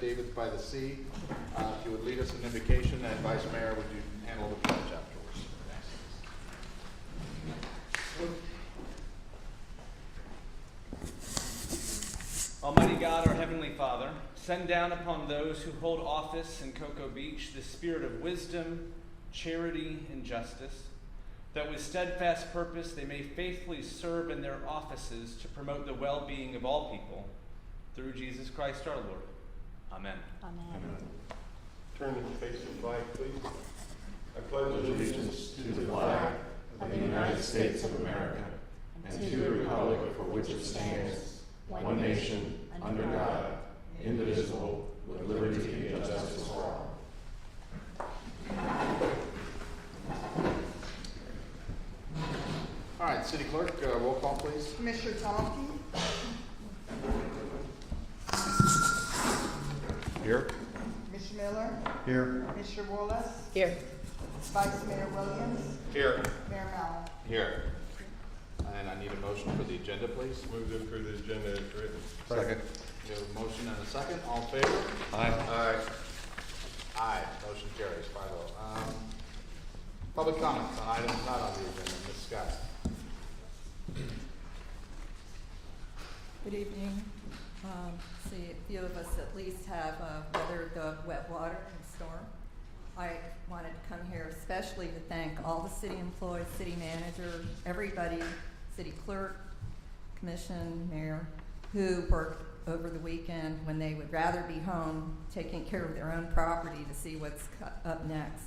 David by the Sea. If you would lead us in invocation, and Vice Mayor, would you handle the pledge afterwards? Almighty God, our Heavenly Father, send down upon those who hold office in Cocoa Beach the spirit of wisdom, charity, and justice, that with steadfast purpose they may faithfully serve in their offices to promote the well-being of all people, through Jesus Christ our Lord. Amen. Amen. Amen. Turn and face the flag, please. I pledge allegiance to the flag of the United States of America and to the republic for which it stands, one nation, under God, indivisible, with liberty and justice for all. All right, City Clerk, roll call, please. Commissioner Tomke, Here. Commissioner Miller, Here. Commissioner Wallace, Here. Vice Mayor Williams, Here. Mayor Mallon. Here. And I need a motion for the agenda, please. Move to approve the agenda as written. Second. We have a motion and a second. All in favor? Aye. Aye. Motion carries 5-0. Public comments on items not on the agenda. Ms. Scott. Good evening. See, a few of us at least have weathered the wet water and storm. I wanted to come here especially to thank all the city employees, city manager, everybody, city clerk, commission, mayor, who worked over the weekend when they would rather be home taking care of their own property to see what's up next.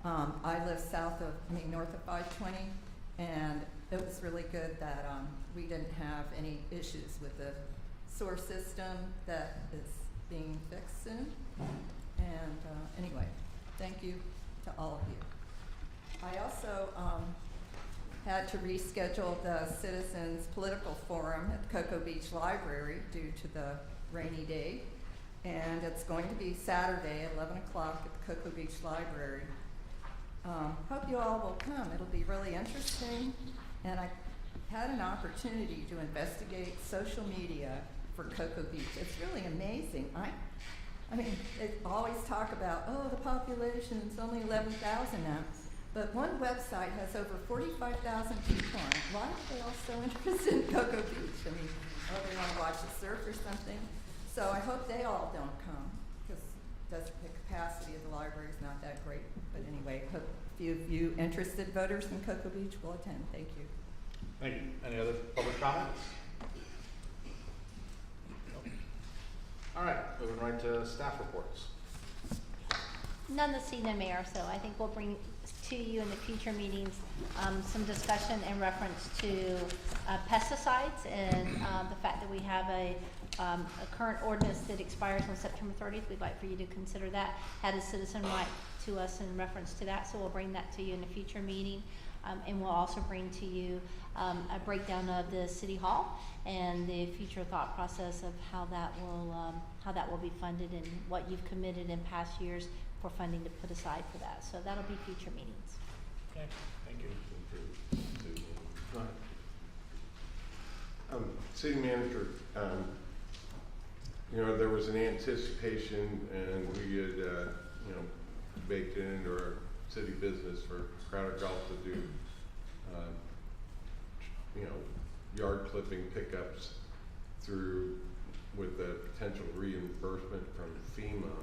I live north of 520, and it was really good that we didn't have any issues with the sewer system that is being fixed soon. And anyway, thank you to all of you. I also had to reschedule the Citizens Political Forum at the Cocoa Beach Library due to the rainy day. And it's going to be Saturday at 11 o'clock at the Cocoa Beach Library. Hope you all will come. It'll be really interesting. And I had an opportunity to investigate social media for Cocoa Beach. It's really amazing. I mean, they always talk about, oh, the population is only 11,000 now. But one website has over 45,000 people on it. Why are they all so interested in Cocoa Beach? I mean, oh, they want to watch the surf or something. So I hope they all don't come, because the capacity of the library is not that great. But anyway, hope a few of you interested voters in Cocoa Beach will attend. Thank you. Thank you. Any other public comments? All right, moving right to staff reports. None this evening, Mayor, so I think we'll bring to you in the future meetings some discussion in reference to pesticides and the fact that we have a current ordinance that expires on September 30th. We'd like for you to consider that. Had a citizen write to us in reference to that, so we'll bring that to you in a future meeting. And we'll also bring to you a breakdown of the City Hall and the future thought process of how that will be funded and what you've committed in past years for funding to put aside for that. So that'll be future meetings. Okay, thank you. Go ahead. City manager, there was an anticipation, and we had, baked it into our city business for Crowder Golf to do, yard clipping pickups through with the potential reimbursement from FEMA.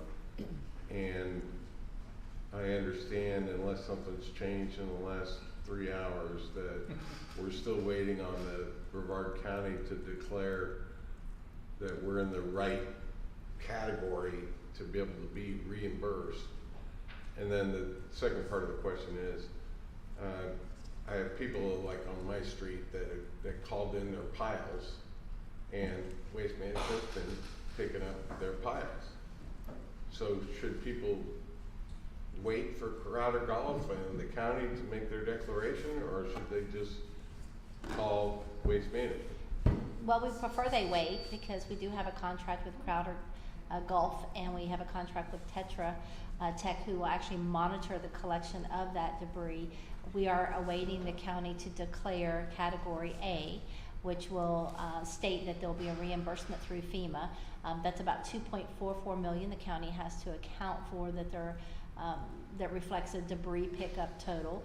And I understand, unless something's changed in the last 3 hours, that we're still waiting on the Brevard County to declare that we're in the right category to be able to be reimbursed. And then the second part of the question is, I have people like on my street that called in their piles, and Waste Management's been picking up their piles. So should people wait for Crowder Golf and the county to make their declaration, or should they just call Waste Management? Well, we prefer they wait because we do have a contract with Crowder Golf, and we have a contract with Tetra Tech, who will actually monitor the collection of that debris. We are awaiting the county to declare Category A. which will state that there'll be a reimbursement through FEMA. That's about $2.44 million the county has to account for that reflects a debris pickup total.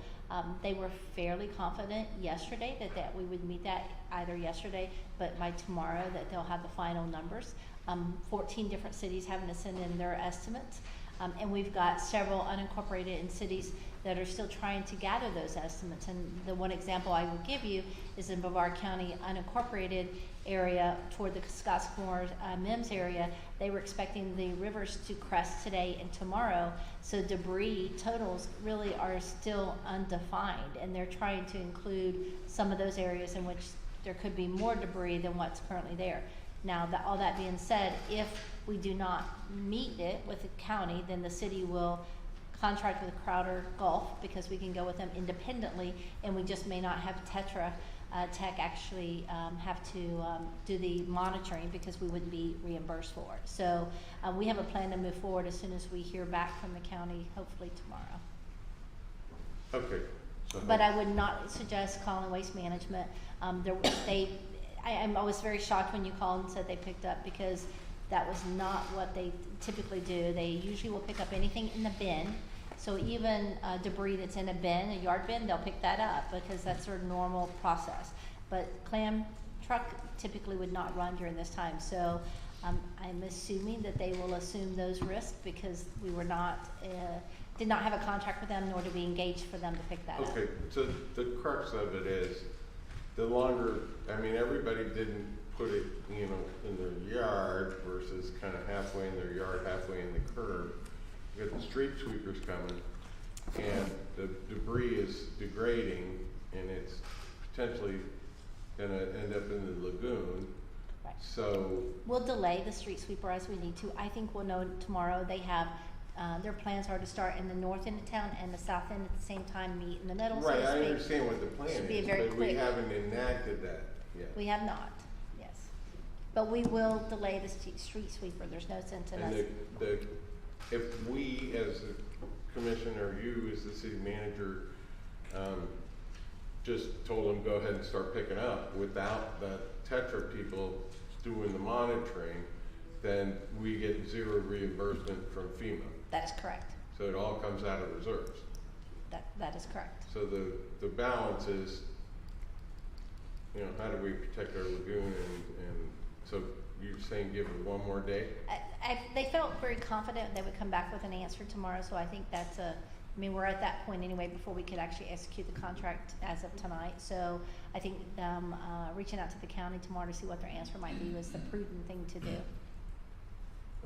They were fairly confident yesterday that we would meet that either yesterday, but by tomorrow that they'll have the final numbers. 14 different cities having to send in their estimates. And we've got several unincorporated in cities that are still trying to gather those estimates. And the one example I will give you is in Brevard County unincorporated area toward the Scottsmore, Mims area. They were expecting the rivers to crest today and tomorrow. So debris totals really are still undefined, and they're trying to include some of those areas in which there could be more debris than what's currently there. Now, all that being said, if we do not meet it with the county, then the city will contract with Crowder Gulf, because we can go with them independently, and we just may not have Tetra Tech actually have to do the monitoring, because we wouldn't be reimbursed for it. So we have a plan to move forward as soon as we hear back from the county, hopefully tomorrow. Okay. So But I would not suggest calling Waste Management. I was very shocked when you called and said they picked up, because that was not what they typically do. They usually will pick up anything in the bin. So even debris that's in a bin, a yard bin, they'll pick that up, because that's their normal process. But clam truck typically would not run during this time. So I'm assuming that they will assume those risks, because we were not, did not have a contract with them, nor did we engage for them to pick that up. Okay, so the crux of it is, the longer, I mean, everybody didn't put it, you know, in their yard versus kind of halfway in their yard, halfway in the curb. You got the street sweepers coming, and the debris is degrading, and it's potentially gonna end up in the lagoon. Right. So, We'll delay the street sweeper as we need to. I think we'll know tomorrow. They have, their plans are to start in the north end of town and the south end at the same time, meet in the middle, so right, to I speak. understand what the plan Should be is, very but we quick. haven't enacted that yet. We have not, yes. But we will delay the street sweeper. There's no sense in us. And if we, as a commission, or you as the city manager, just told them, go ahead and start picking up without the Tetra people doing the monitoring, then we get zero reimbursement from FEMA. That is correct. So it all comes out of reserves. That is correct. So the balance is, you know, how do we protect our lagoon, and so you're saying give it one more day? They felt very confident they would come back with an answer tomorrow, so I think that's we're at that point anyway before we could actually execute the contract as of tonight. So I think them reaching out to the county tomorrow to see what their answer might be was the prudent thing to do.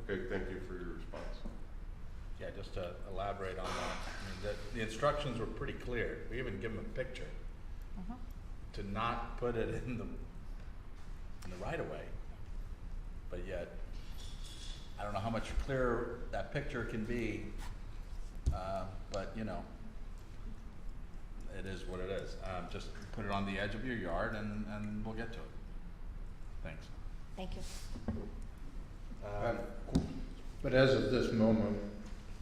Okay, thank you for your response. Yeah, just to elaborate on that, I mean, the instructions were pretty clear. We even give them a picture Mhm. to not put it in the right of way. But yet, I don't know how much clearer that picture can be, but you know, it is what it is. Just put it on the edge of your yard, and we'll get to it. Thanks. Thank you. But as of this moment,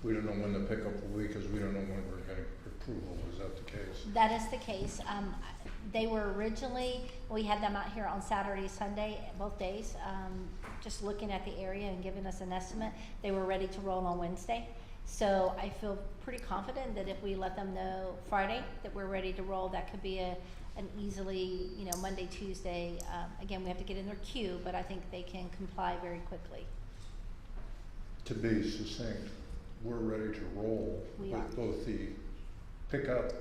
we don't know when the pickup will be, because we don't know when we're getting approval. Is that the case? That is the case. They were originally, we had them out here on Saturday, Sunday, both days, just looking at the area and giving us an estimate. They were ready to roll on Wednesday. So I feel pretty confident that if we let them know Friday that we're ready to roll, that could be an easily, Monday, Tuesday. Again, we have to get in their queue, but I think they can comply very quickly. To be succinct, we're ready to roll We are. with both the pickup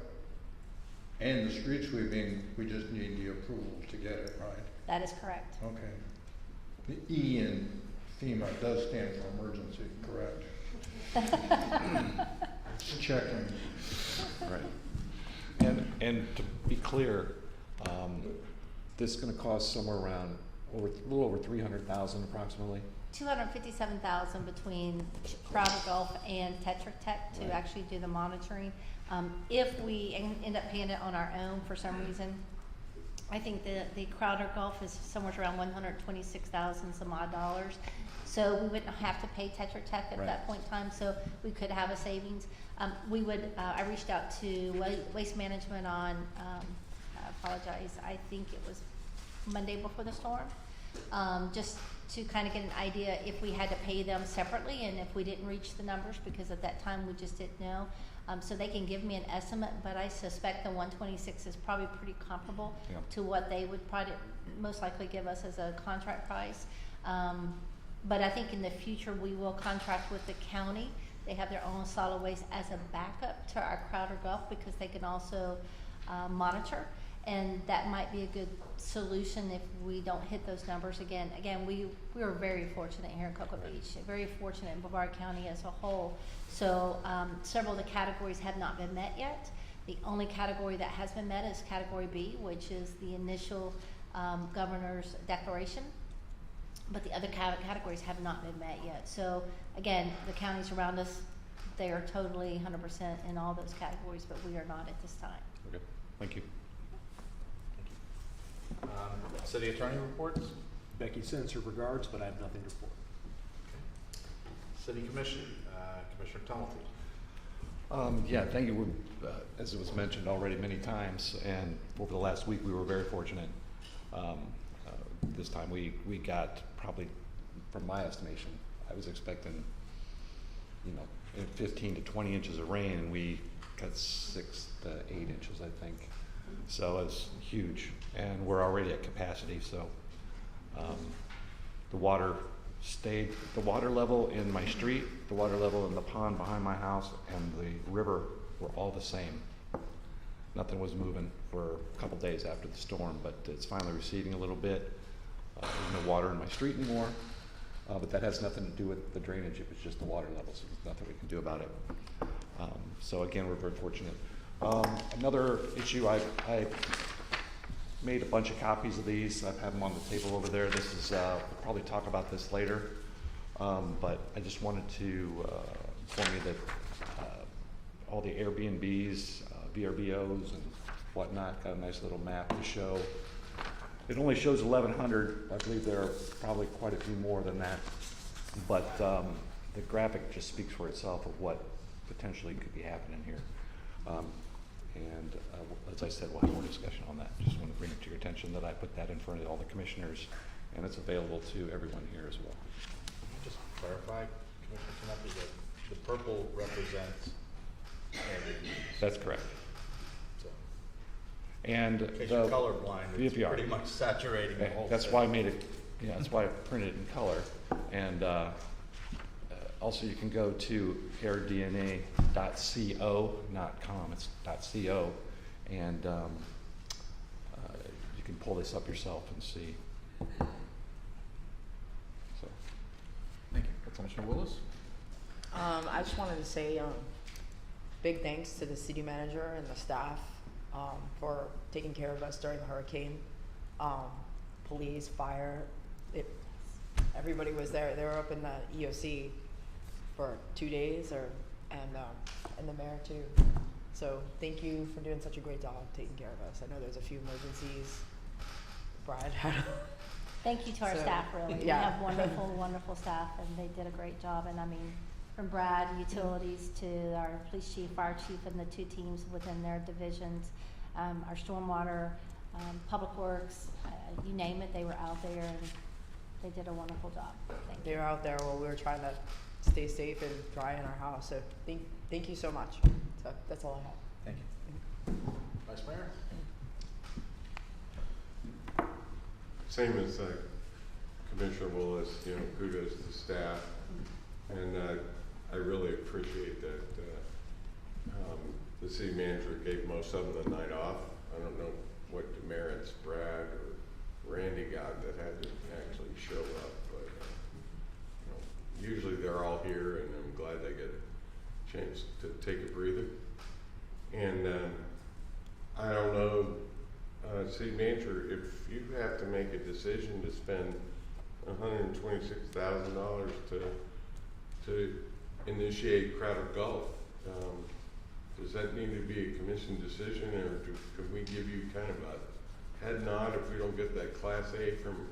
and the street sweeping. We just need the approval to get it, right? That is correct. Okay. The E in FEMA does stand for emergency, correct? Just checking. Right. And to be clear, this is gonna cost somewhere around a little over 300,000 approximately. 257,000 between Crowder Gulf and Tetra Tech to Right. actually do the monitoring. If we end up paying it on our own for some reason, I think the Crowder Gulf is somewhere around 126,000 some odd dollars. So we wouldn't have to pay Tetra Tech at Right. that point in time, so we could have a savings. We would, I reached out to Waste Management on, I apologize, I think it was Monday before the storm, just to kind of get an idea if we had to pay them separately and if we didn't reach the numbers, because at that time we just didn't know. So they can give me an estimate, but I suspect the 126 is probably pretty comparable Yeah. to what they would probably most likely give us as a contract price. But I think in the future we will contract with the county. They have their own solid waste as a backup to our Crowder Gulf, because they can also monitor, and that might be a good solution if we don't hit those numbers again. Again, we are very fortunate here in Cocoa Beach, very fortunate in Brevard County as a whole. So several of the categories have not been met yet. The only category that has been met is Category B, which is the initial governor's declaration. But the other categories have not been met yet. So again, the counties around us, they are totally 100% in all those categories, but we are not at this time. Okay, thank you. City attorney reports? Becky sends her regards, but I have nothing to report. City commission, Commissioner Tumulty. Yeah, thank you. As it was mentioned already many times, and over the last week, we were very fortunate. This time we got probably, from my estimation, I was expecting, 15 to 20 inches of rain, and we got 6 to 8 inches, I think. So it's huge, and we're already at capacity. So the water level in my street, the water level in the pond behind my house, and the river were all the same. Nothing was moving for a couple days after the storm, but it's finally receding a little bit. There's no water in my street anymore, but that has nothing to do with the drainage. It was just the water level, so there's nothing we can do about it. So again, we're very fortunate. Another issue, I made a bunch of copies of these. I've had them on the table over there. This is, we'll probably talk about this later, but I just wanted to inform you that all the Airbnbs, VRBOs and whatnot got a nice little map to show. It only shows 1,100. I believe there are probably quite a few more than that, but the graphic just speaks for itself of what potentially could be happening here. And as I said, we'll have more discussion on that. Just want to bring it to your attention that I put that in front of all the commissioners, and it's available to everyone here as well. Just clarify, Commissioner Tumulty, that the purple represents Airbnbs. That's correct. So, And in case you're colorblind, it's VFR. pretty much saturating the whole That's thing. why I made it. Yeah, that's why I printed it in color. And also, you can go to airdna.co, not com. It's .co, and you can pull this up yourself and see. So, Thank you. Commissioner Willis? I just wanted to say big thanks to the city manager and the staff for taking care of us during the hurricane. Police, fire, everybody was there. They were up in the EOC for 2 days, and the mayor too. So thank you for doing such a great job taking care of us. I know there's a few emergencies. Brad had Thank you to our So, staff, really. yeah. We have wonderful, wonderful staff, and they did a great job. And I mean, from Brad, utilities, to our police chief, fire chief, and the 2 teams within their divisions, our stormwater, public works, you name it, they were out there, and they did a wonderful job. Thank They you. were out there while we were trying to stay safe and dry in our house. So thank you so much. So that's all I have. Thank you. Vice Mayor? Same as Commissioner Willis, kudos to staff, and I really appreciate that the city manager gave most of them the night off. I don't know what demerits Brad or Randy got that had to actually show up, but usually they're all here, and I'm glad they get a chance to take a breather. And I don't know, city manager, if you have to make a decision to spend $126,000 to initiate Crowder Gulf, does that need to be a commission decision, or can we give you kind of a head nod if we don't get that Class A from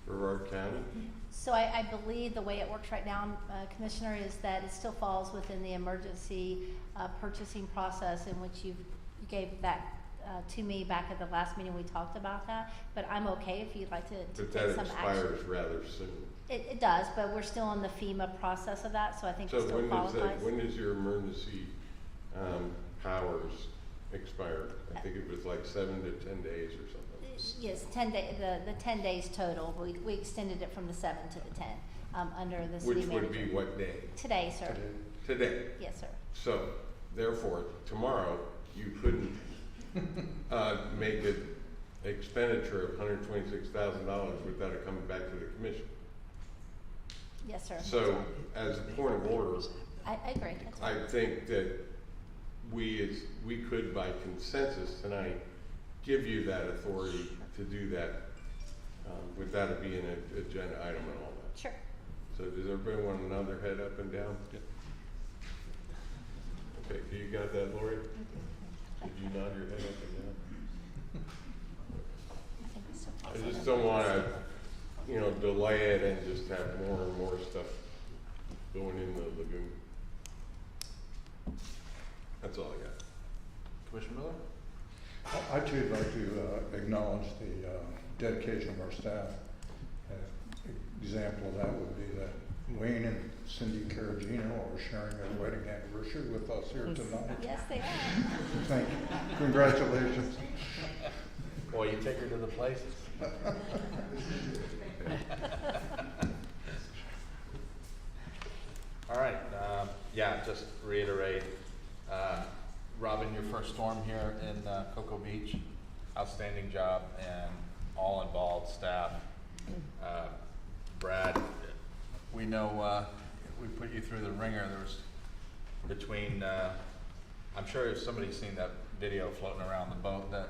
Brevard County? So I believe the way it works right now, Commissioner, is that it still falls within the emergency purchasing process in which you gave that to me back at the last meeting, we talked about that, but I'm okay if you'd like to But take that some action. expires rather soon. It does, but we're still in the FEMA process of that, so I think So it still when does qualifies. when does your emergency, powers expire? I think it was like 7 to 10 days or something. Yes, 10 day, the 10 days total, we extended it from the 7 to the 10, under the city Which manager. would be what day? Today, sir. Today. Yes, sir. So, therefore, tomorrow, you couldn't, make an expenditure of $126,000 without it coming back to the commission. Yes, sir. So, as a point of order, I agree. That's fine. I think that we could by consensus tonight give you that authority to do that, without it being an agenda item and all that. Sure. So does everybody want another head up and down? Okay, do you got that, Lori? Did you nod your head up and down? I think we still I just don't wanna, delay it and just have more and more stuff going in the lagoon. That's all I got. Commissioner Miller? I too would like to acknowledge the dedication of our staff. An example of that would be that Wayne and Cindy Caragino are sharing their wedding anniversary with us here tonight. Yes, they are. Thank you. Congratulations. Boy, you take her to the places. All right, just reiterate, Robin, your first storm here in Cocoa Beach, outstanding job, and all involved staff. Brad, we know we put you through the ringer. There was between, I'm sure if somebody's seen that video floating around, the boat that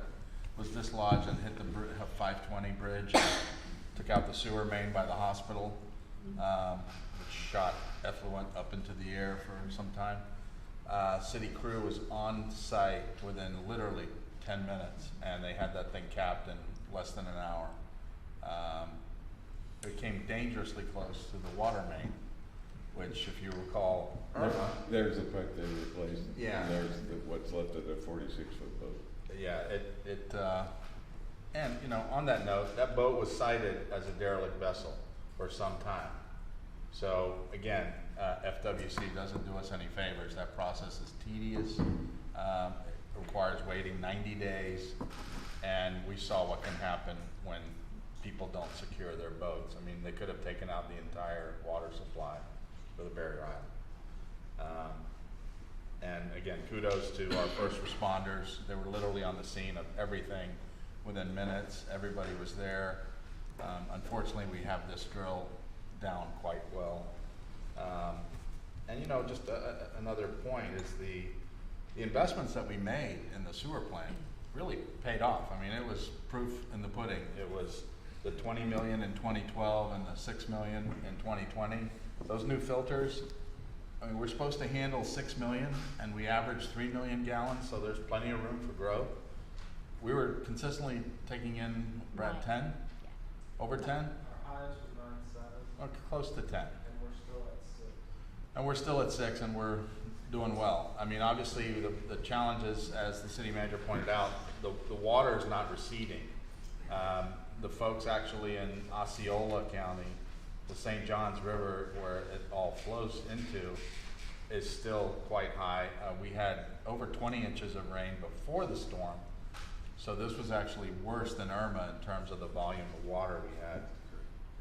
was dislodged and hit the 520 bridge, took out the sewer main by the hospital, which shot effluent up into the air for some time. City crew was on site within literally 10 minutes, and they had that thing capped in less than an hour. It came dangerously close to the water main, which, if you recall, There's the pipe they replaced. Yeah. And there's what's left of the 46-foot boat. yeah, and on that note, that boat was cited as a derelict vessel for some time. So again, FWC doesn't do us any favors. That process is tedious. It requires waiting 90 days, and we saw what can happen when people don't secure their boats. I mean, they could have taken out the entire water supply for the barrier island. And again, kudos to our first responders. They were literally on the scene of everything within minutes. Everybody was there. Unfortunately, we have this drill down quite well. And just another point is the investments that we made in the sewer plant really paid off. I mean, it was proof in the pudding. It was the $20 million in 2012 and the $6 million in 2020. Those new filters, I mean, we're supposed to handle 6 million, and we average 3 million gallons, so there's plenty of room for growth. We were consistently taking in, Brad, 10? Yeah. Over 10? Our highest was 9.7, Or close to 10. and we're still at 6. And we're still at 6, and we're doing well. I mean, obviously, the challenges, as the city manager pointed out, the water is not receding. The folks actually in Osceola County, the St. Johns River, where it all flows into, is still quite high. We had over 20 inches of rain before the storm, so this was actually worse than Irma in terms of the volume of water we had.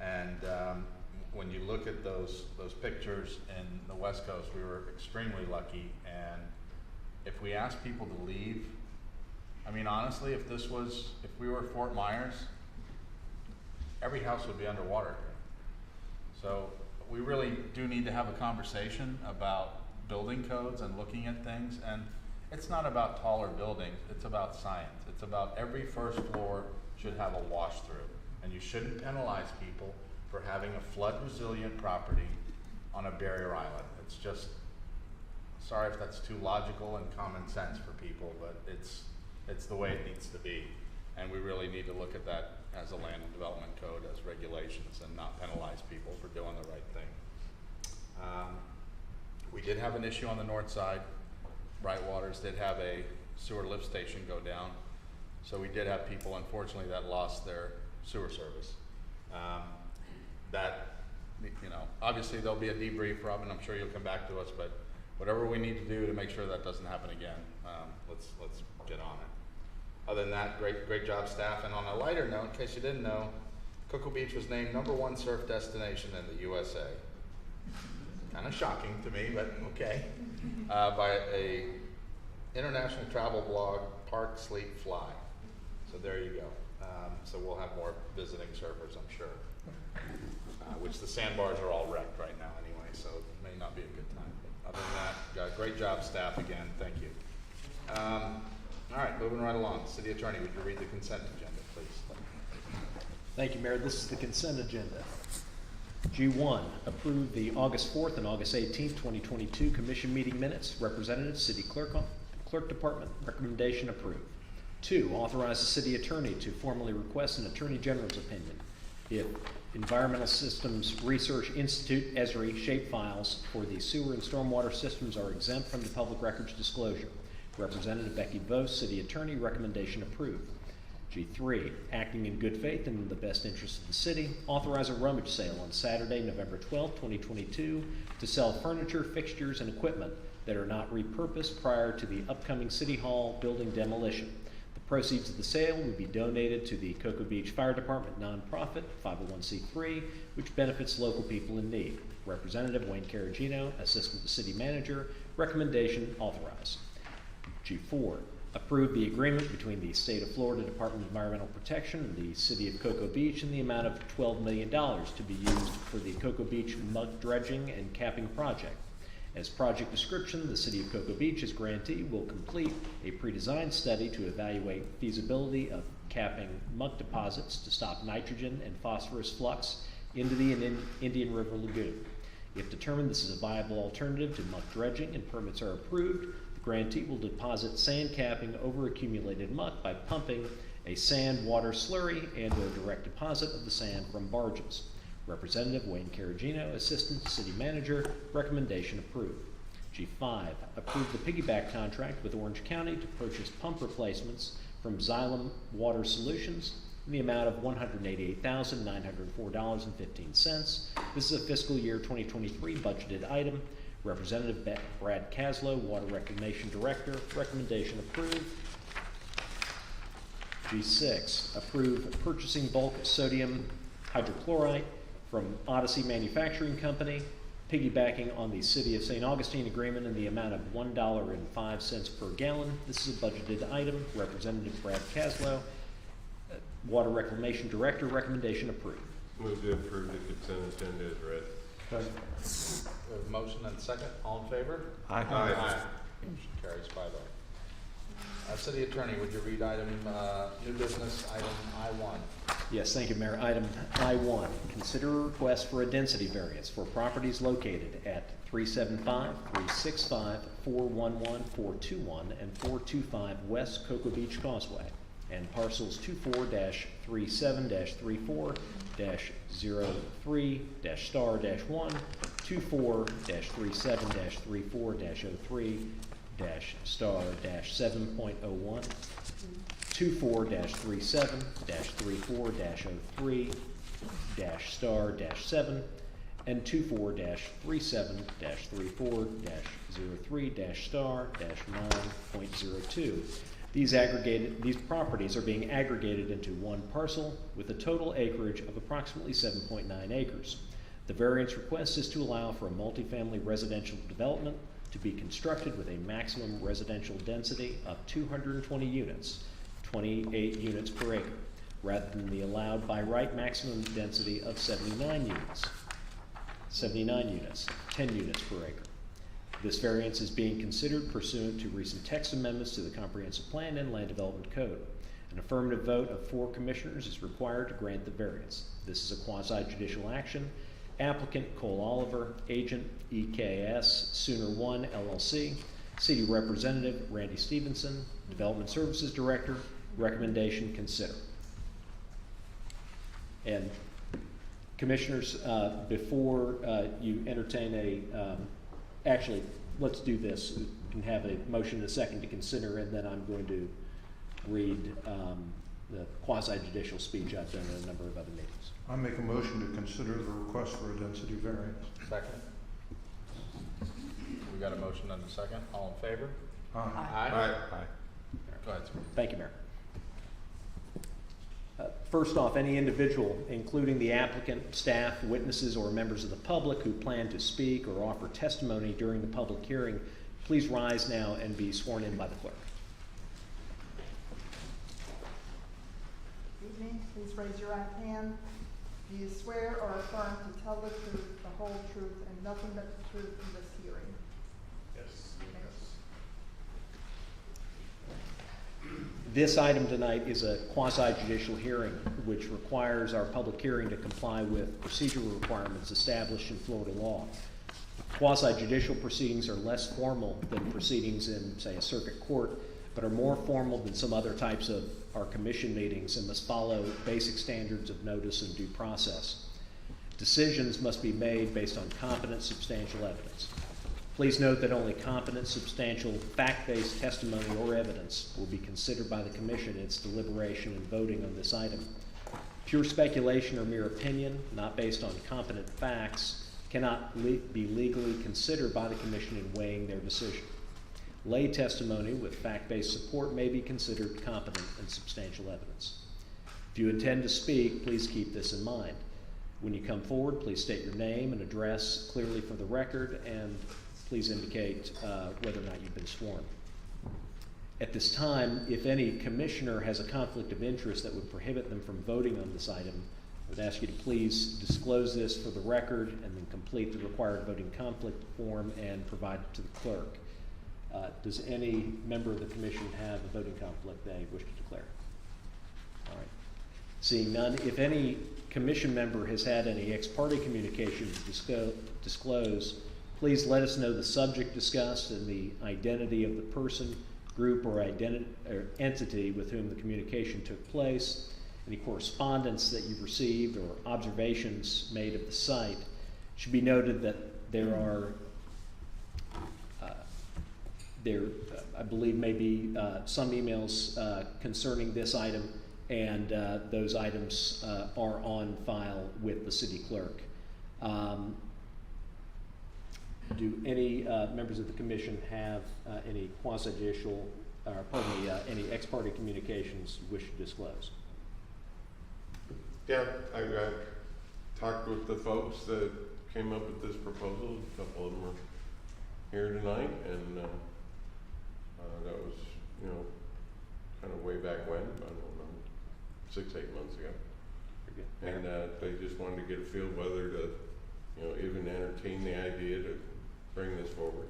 And when you look at those pictures in the West Coast, we were extremely lucky. And if we asked people to leave, I mean, honestly, if we were Fort Myers, every house would be underwater here. So we really do need to have a conversation about building codes and looking at things. And it's not about taller buildings, it's about science. It's about every first floor should have a wash through. And you shouldn't penalize people for having a flood resilient property on a barrier island. It's just, sorry if that's too logical and common sense for people, but it's the way it needs to be. And we really need to look at that as a land and development code, as regulations, and not penalize people for doing the right thing. We did have an issue on the north side. Bright Waters did have a sewer lift station go down. So we did have people, unfortunately, that lost their sewer service. That, you know, obviously there'll be a debrief, Robin, I'm sure you'll come back to us, but whatever we need to do to make sure that doesn't happen again, let's get on it. Other than that, great job, staff. And on a lighter note, in case you didn't know, Cocoa Beach was named #1 surf destination in the USA. Kind of shocking to me, but okay. By a international travel blog, Park, Sleep, Fly. So there you go. So we'll have more visiting surfers, I'm sure. Which the sandbars are all wrecked right now anyway, so it may not be a good time. But other than that, great job, staff, again. Thank you. All right, moving right along. City Attorney, would you read the consent agenda, please? Thank you, Mayor. This is the consent agenda. G1, approve the August 4th and August 18th, 2022 commission meeting minutes. Representative, City Clerk Department, recommendation approved. 2, authorize the City Attorney to formally request an Attorney General's opinion if Environmental Systems Research Institute, ESRI, shapefiles for the sewer and stormwater systems are exempt from the public records disclosure. Representative Becky Vos, City Attorney, recommendation approved. G3, acting in good faith and in the best interest of the city, authorize a rummage sale on Saturday, November 12, 2022, to sell furniture, fixtures, and equipment that are not repurposed prior to the upcoming City Hall building demolition. The proceeds of the sale will be donated to the Cocoa Beach Fire Department nonprofit 501c3, which benefits local people in need. Representative Wayne Caragino, Assistant City Manager, recommendation authorized. G4, approve the agreement between the State of Florida Department of Environmental Protection and the City of Cocoa Beach in the amount of $12 million to be used for the Cocoa Beach muck dredging and capping project. As project description, the City of Cocoa Beach as grantee will complete a pre-designed study to evaluate feasibility of capping muck deposits to stop nitrogen and phosphorus flux into the Indian River Lagoon. If determined this is a viable alternative to muck dredging and permits are approved, the grantee will deposit sand capping over accumulated muck by pumping a sand water slurry and or direct deposit of the sand from barges. Representative Wayne Caragino, Assistant City Manager, recommendation approved. G5, approve the piggyback contract with Orange County to purchase pump replacements from Xylem Water Solutions in the amount of $188,904.15. This is a fiscal year 2023 budgeted item. Representative Brad Caslow, Water Reclamation Director, recommendation approved. G6, approve purchasing bulk sodium hydrochloride from Odyssey Manufacturing Company, piggybacking on the City of St. Augustine agreement in the amount of $1.05 per gallon. This is a budgeted item. Representative Brad Caslow, Water Reclamation Director, recommendation approved. Move to approve the consent agenda as read. We have a motion and a second. All in favor? Aye. Aye. Motion carries 5-0. City Attorney, would you read item, new business, item I1? Yes, thank you, Mayor. Item I1, consider a request for a density variance for properties located at 375, 365, 411, 421, and 425 West Cocoa Beach Causeway, and parcels 24-37-34-03-1, 24-37-34-03, *-7.01, 24-37-34-03, *-7, and 24-37-34-03, *-9.02. These properties are being aggregated into one parcel with a total acreage of approximately 7.9 acres. The variance request is to allow for a multifamily residential development to be constructed with a maximum residential density of 220 units, 28 units per acre, rather than the allowed by right maximum density of 79 units, 10 units per acre. This variance is being considered pursuant to recent text amendments to the Comprehensive Plan and Land Development Code. An affirmative vote of 4 commissioners is required to grant the variance. This is a quasi-judicial action. Applicant Cole Oliver, agent EKS Sooner One LLC, City Representative Randy Stevenson, Development Services Director, recommendation consider. And commissioners, before you entertain actually, let's do this. You can have a motion and a second to consider, and then I'm going to read the quasi-judicial speech I've done in a number of other meetings. I make a motion to consider the request for a density variance. Second. We got a motion and a second. All in favor? Aye. Aye. Go ahead, sir. Thank you, Mayor. First off, any individual, including the applicant, staff, witnesses, or members of the public who plan to speak or offer testimony during the public hearing, please rise now and be sworn in by the clerk. Evening, please raise your right hand. Do you swear or affirm to tell the truth, the whole truth, and nothing but the truth in this hearing? Yes. This item tonight is a quasi-judicial hearing, which requires our public hearing to comply with procedural requirements established in Florida law. Quasi-judicial proceedings are less formal than proceedings in, say, a circuit court, but are more formal than some other types of our commission meetings and must follow basic standards of notice and due process. Decisions must be made based on competent, substantial evidence. Please note that only competent, substantial, fact-based testimony or evidence will be considered by the commission in its deliberation and voting on this item. Pure speculation or mere opinion, not based on competent facts, cannot be legally considered by the commission in weighing their decision. Lay testimony with fact-based support may be considered competent and substantial evidence. If you intend to speak, please keep this in mind. When you come forward, please state your name and address clearly for the record, and please indicate whether or not you've been sworn. At this time, if any commissioner has a conflict of interest that would prohibit them from voting on this item, I would ask you to please disclose this for the record and then complete the required voting conflict form and provide it to the clerk. Does any member of the commission have a voting conflict they wish to declare? All right. Seeing none, if any commission member has had any ex parte communication to disclose, please let us know the subject discussed and the identity of the person, group, or entity with whom the communication took place, any correspondence that you've received or observations made of the site. It should be noted that there are I believe maybe some emails concerning this item, and those items are on file with the city clerk. Do any members of the commission have any quasi-judicial, any ex parte communications you wish to disclose? Yeah, I talked with the folks that came up with this proposal. A couple of them are here tonight, and that was, kind of way back when, I don't know, 6-8 months ago. And they just wanted to get a feel whether to, even entertain the idea to bring this forward.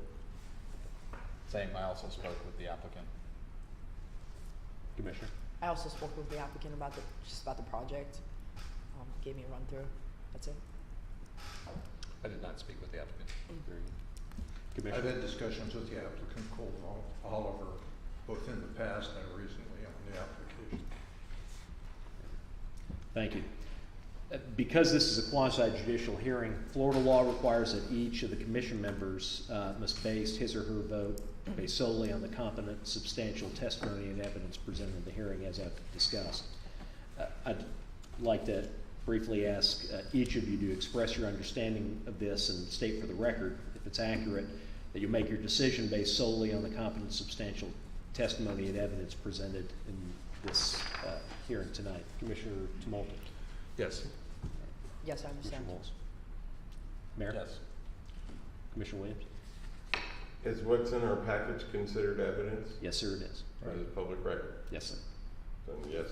Same, I also spoke with the applicant. Commissioner? I also spoke with the applicant about the project. Gave me a run through. That's it. I did not speak with the applicant. Very good. I've Commissioner? had discussions with the applicant, Cole Oliver, both in the past and recently on the application. Thank you. Because this is a quasi-judicial hearing, Florida law requires that each of the commission members must base his or her vote based solely on the competent, substantial testimony and evidence presented in the hearing, as I've discussed. I'd like to briefly ask each of you to express your understanding of this and state for the record, if it's accurate, that you make your decision based solely on the competent, substantial testimony and evidence presented in this hearing tonight. Commissioner Tumulty? Yes. Yes, I understand. Commissioner Walls? Mayor? Yes. Commissioner Williams? Is what's in our package considered evidence? Yes, sir, it is. Or is it public record? Yes, sir. Then yes,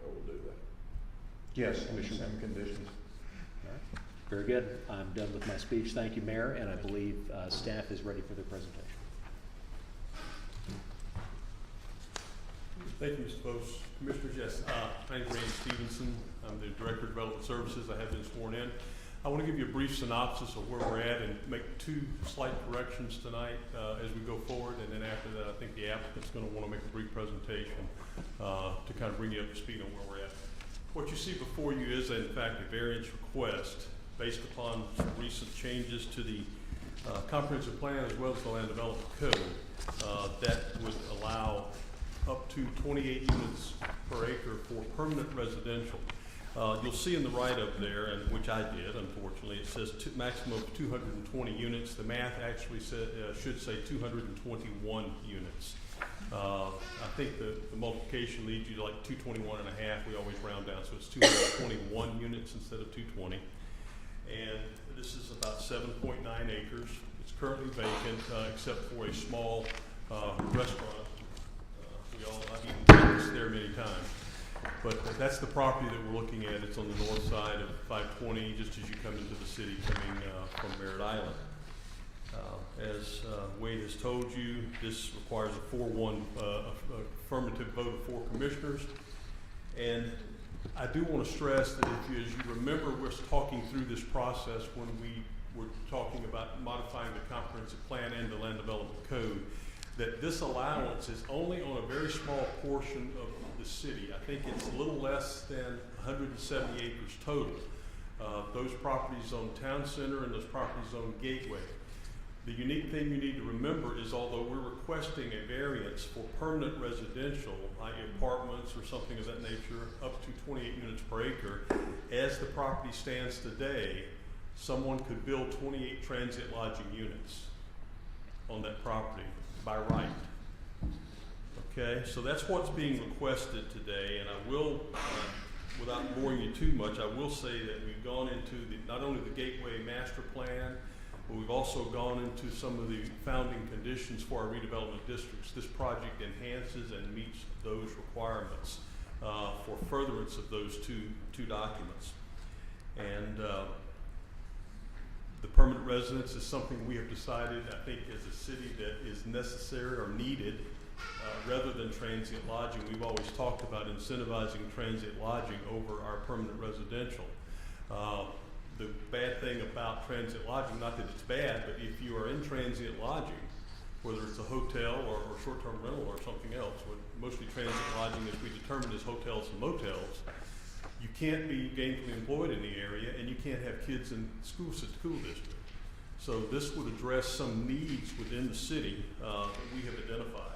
I will do that. Yes, in the same conditions. All right. Very good. I'm done with my speech. Thank you, Mayor, and I believe staff is ready for their presentation. Thank you, Mr. Bose. Commissioners, yes, my name is Randy Stevenson. I'm the Director of Development Services. I have been sworn in. I want to give you a brief synopsis of where we're at and make 2 slight corrections tonight as we go forward. And then after that, I think the applicant's going to want to make a brief presentation to kind of bring you up to speed on where we're at. What you see before you is, in fact, a variance request based upon some recent changes to the comprehensive plan as well as the land development code that would allow up to 28 units per acre for permanent residential. You'll see in the write-up there, and which I did, unfortunately, it says maximum of 220 units. The math actually should say 221 units. I think the multiplication leads you to like 221 and a half. We always round down, so it's 221 units instead of 220. And this is about 7.9 acres. It's currently vacant, except for a small restaurant. I've eaten this there many times. But that's the property that we're looking at. It's on the north side of 520, just as you come into the city coming from Merritt Island. As Wade has told you, this requires a 4-1 affirmative vote of 4 commissioners. And I do want to stress that as you remember, we're talking through this process when we were talking about modifying the comprehensive plan and the land development code, that this allowance is only on a very small portion of the city. I think it's a little less than 170 acres total. Those properties on Town Center and those properties on Gateway. The unique thing you need to remember is although we're requesting a variance for permanent residential, like apartments or something of that nature, up to 28 units per acre, as the property stands today, someone could build 28 transit lodging units on that property by right. Okay, so that's what's being requested today, and I will, without boring you too much, I will say that we've gone into not only the Gateway Master Plan, but we've also gone into some of the founding conditions for our redevelopment districts. This project enhances and meets those requirements for furtherance of those two documents. And the permanent residence is something we have decided, I think, as a city that is necessary or needed rather than transient lodging. We've always talked about incentivizing transient lodging over our permanent residential. The bad thing about transient lodging, not that it's bad, but if you are in transient lodging, whether it's a hotel or short-term rental or something else, what mostly transient lodging, as we determined, is hotels and motels, you can't be gainfully employed in the area and you can't have kids in school district. So this would address some needs within the city that we have identified.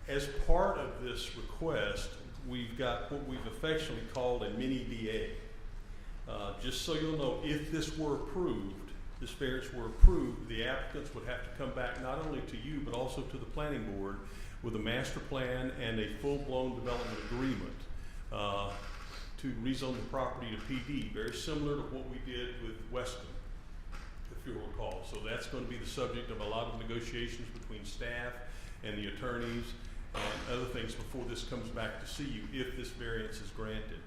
As part of this request, we've got what we've affectionately called a mini DA. Just so you'll know, if this were approved, this variance were approved, the applicants would have to come back not only to you, but also to the planning board with a master plan and a full-blown development agreement to rezone the property to PD, very similar to what we did with Weston, if you'll recall. So that's going to be the subject of a lot of negotiations between staff and the attorneys and other things before this comes back to see you, if this variance is granted.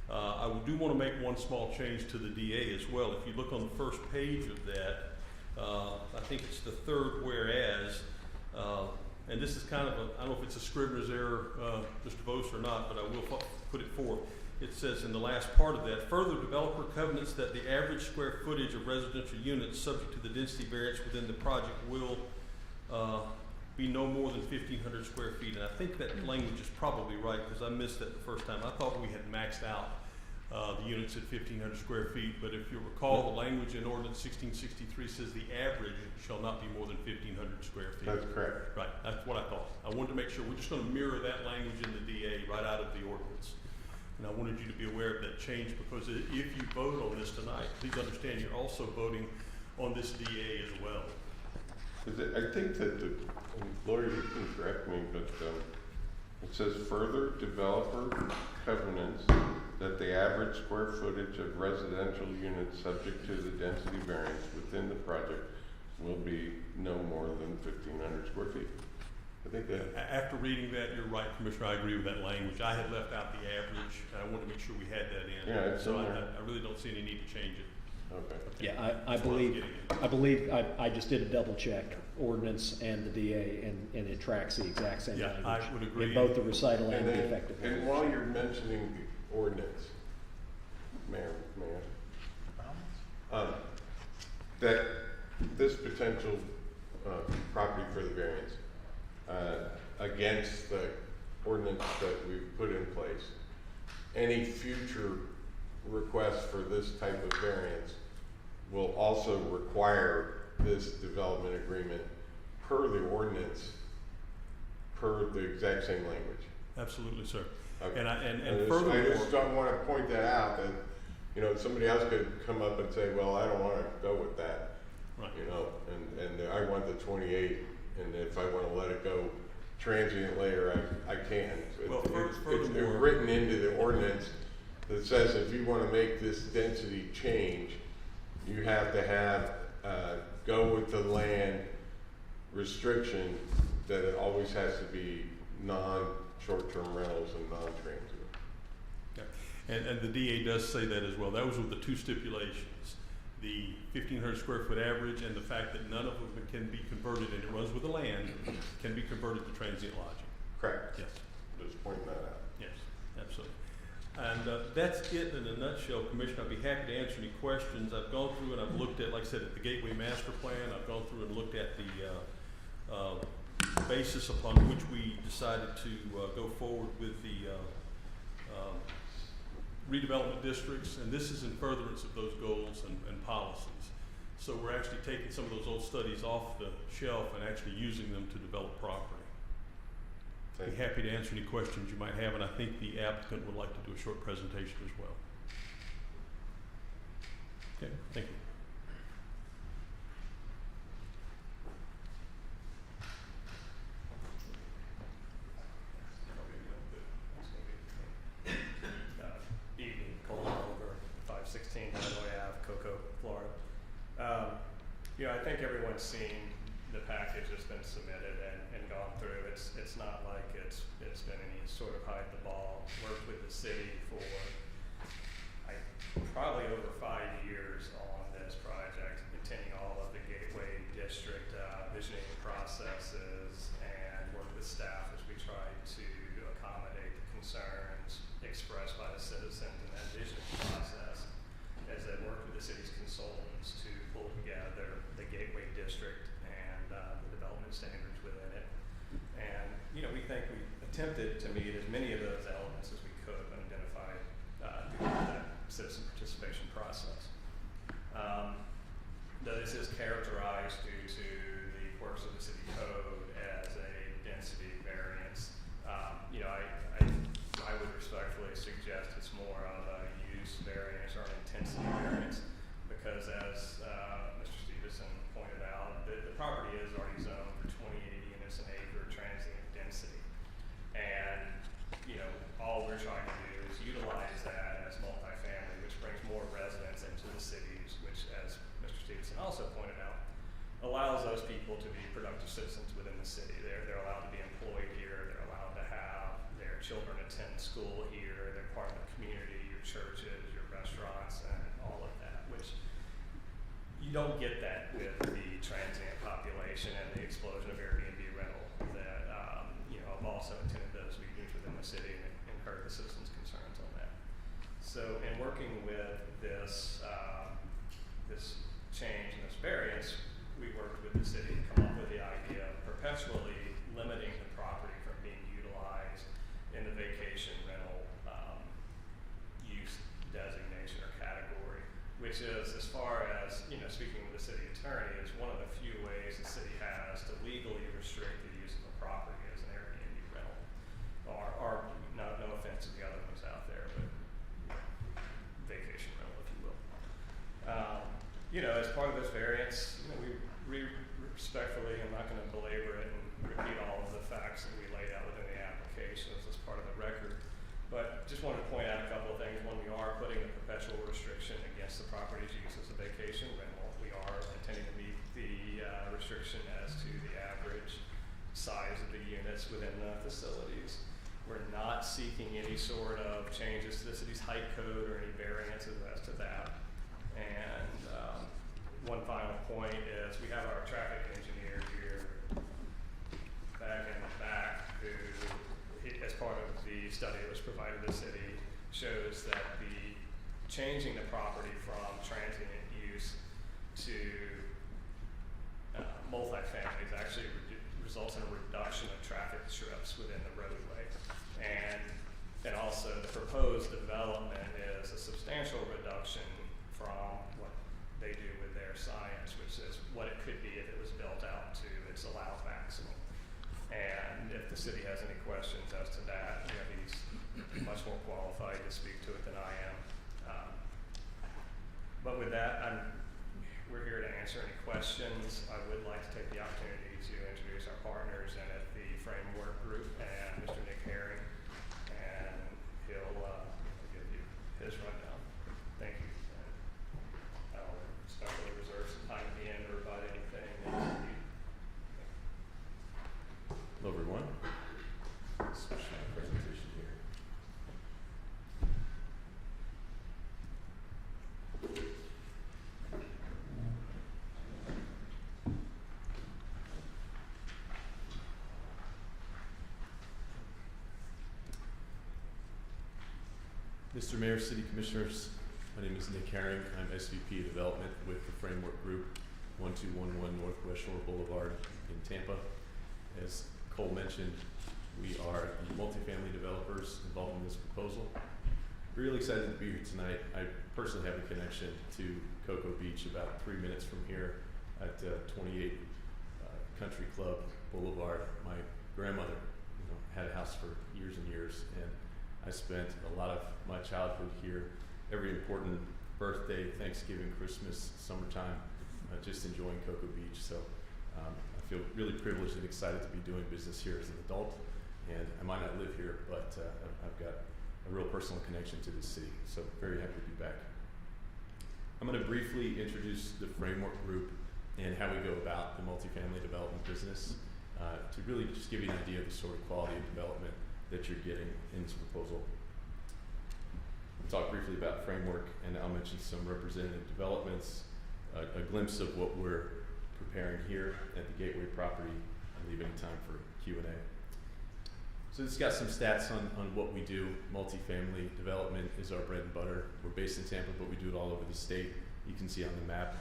I do want to make one small change to the DA as well. If you look on the first page of that, I think it's the third whereas, and this is kind of I don't know if it's a Scrivener's error, Mr. Bose, or not, but I will put it forth. It says in the last part of that, further developer covenants that the average square footage of residential units subject to the density variance within the project will be no more than 1,500 square feet. And I think that language is probably right because I missed that the first time. I thought we had maxed out the units at 1,500 square feet, but if you recall, the language in Ordinance 1663 says the average shall not be more than 1,500 square feet. That's correct. Right, that's what I thought. I wanted to make sure we're just going to mirror that language in the DA right out of the ordinance. And I wanted you to be aware of that change because if you vote on this tonight, please understand you're also voting on this DA as well. I think that Lori, you can correct me, but it says further developer covenants that the average square footage of residential units subject to the density variance within the project will be no more than 1,500 square feet. I think that. After reading that, you're right, Commissioner. I agree with that language. I had left out the average, and I wanted to make sure we had that in. Yeah, it's so in there. I really don't see any need to change it. Okay. Yeah, I That's what I'm believe, getting at. I just did a double check, ordinance and the DA, and it tracks the exact same Yeah, language. I would agree. In both the recital and And the then, effective. and while you're mentioning the ordinance, Mayor, that this potential property for the variance against the ordinance that we've put in place, any future request for this type of variance will also require this development agreement per the ordinance per the exact same language. Absolutely, sir. Okay. And I furthermore, just don't want to point that out, that, you know, somebody else could come up and say, well, I don't want to go with that. right. You know, and I want the 28, and if I want to let it go transient later, I can. Well, It's furthermore- written into the ordinance that says if you want to make this density change, you have to have, go with the land restriction that it always has to be non-short-term rentals and non-transient. Okay. And the DA does say that as well. That was with the two stipulations. The 1,500 square foot average and the fact that none of them can be converted, and it runs with the land, can be converted to transient lodging. Correct. Yes, Just pointing that out. yes, absolutely. And that's it in a nutshell, Commissioner. I'd be happy to answer any questions. I've gone through and I've looked at, like I said, at the Gateway Master Plan. I've gone through and looked at the basis upon which we decided to go forward with the redevelopment districts, and this is in furtherance of those goals and policies. So we're actually taking some of those old studies off the shelf and actually using them to develop property. Be happy to answer any questions you might have, and I think the applicant would like to do a short presentation as well. Okay, thank you. Evening, Cole Oliver, 516 Hanoi Ave, Cocoa, Florida. You know, I think everyone's seen the package that's been submitted and gone through. It's not like it's been any sort of hide the ball. Worked with the city for probably over 5 years on this project, attending all of the Gateway District visioning processes, and worked with staff as we tried to accommodate the concerns expressed by the citizens in that visioning process, as they worked with the city's consultants to pull together the Gateway District and the development standards within it. And, you know, we think we attempted to meet as many of those elements as we could when identified through that citizen participation process. This is characterized due to the quirks of the city code as a density variance. You know, I would respectfully suggest it's more of a use variance or an intensity variance, because as Mr. Stevenson pointed out, the property is already zoned for 28 units an acre transient density. And, you know, all we're trying to do is utilize that as multifamily, which brings more residents into the cities, which, as Mr. Stevenson also pointed out, allows those people to be productive citizens within the city. They're allowed to be employed here, they're allowed to have their children attend school here, they're part of the community, your churches, your restaurants, and all of that, which you don't get that with the transient population and the explosion of Airbnb rental that, you know, I've also attended those meetings within the city and heard the citizens' concerns on that. So in working with this, this change and this variance, we worked with the city to come up with the idea of perpetually limiting the property from being utilized in the vacation rental use designation or category, which is, as far as, you know, speaking with the city attorney, is one of the few ways the city has to legally restrict the use of a property as an Airbnb rental. Or no offense to the other ones out there, but, you know, vacation rental, if you will. You know, as part of this variance, you know, we respectfully, I'm not going to belabor it and repeat all of the facts that we laid out within the applications as part of the record, but just wanted to point out a couple of things. One, we are putting a perpetual restriction against the property's use as a vacation rental. We are intending to meet the restriction as to the average size of the units within the facilities. We're not seeking any sort of changes to the city's height code or any variances as to that. And one final point is we have our traffic engineer here back in the back who, as part of the study that was provided to the city, shows that the changing the property from transient use to multifamilies actually results in a reduction of traffic strips within the roadway. And also the proposed development is a substantial reduction from what they do with their science, which is what it could be if it was built out to its allowed maximum. And if the city but with that, we're here to answer any questions. I would like to take the opportunity to introduce our partners in it, the Framework Group and Mr. Nick Herring, and he'll give you his rundown. Thank you. And I'll especially reserve some time at the end to provide anything that you. Hello, everyone. Switch my presentation here. Mr. Mayor, City Commissioners, my name is Nick Herring. I'm SVP of Development with the Framework Group, 1211 Northwest Shore Boulevard in Tampa. As Cole mentioned, we are the multifamily developers involved in this proposal. Really excited to be here tonight. I personally have a connection to Cocoa Beach about 3 minutes from here at 28 Country Club Boulevard. My grandmother, had a house for years and years, and I spent a lot of my childhood here. Every important birthday, Thanksgiving, Christmas, summertime, just enjoying Cocoa Beach. So I feel really privileged and excited to be doing business here as an adult. And I might not live here, but I've got a real personal connection to this city. So very happy to be back. I'm going to briefly introduce the Framework Group and how we go about the multifamily development business to really just give you an idea of the sort of quality of development that you're getting in this proposal. We'll talk briefly about Framework, and I'll mention some representative developments, a glimpse of what we're preparing here at the Gateway property, and leave any time for Q&A. So this has got some stats on what we do. Multifamily development is our bread and butter. We're based in Tampa, but we do it all over the state. You can see on the map,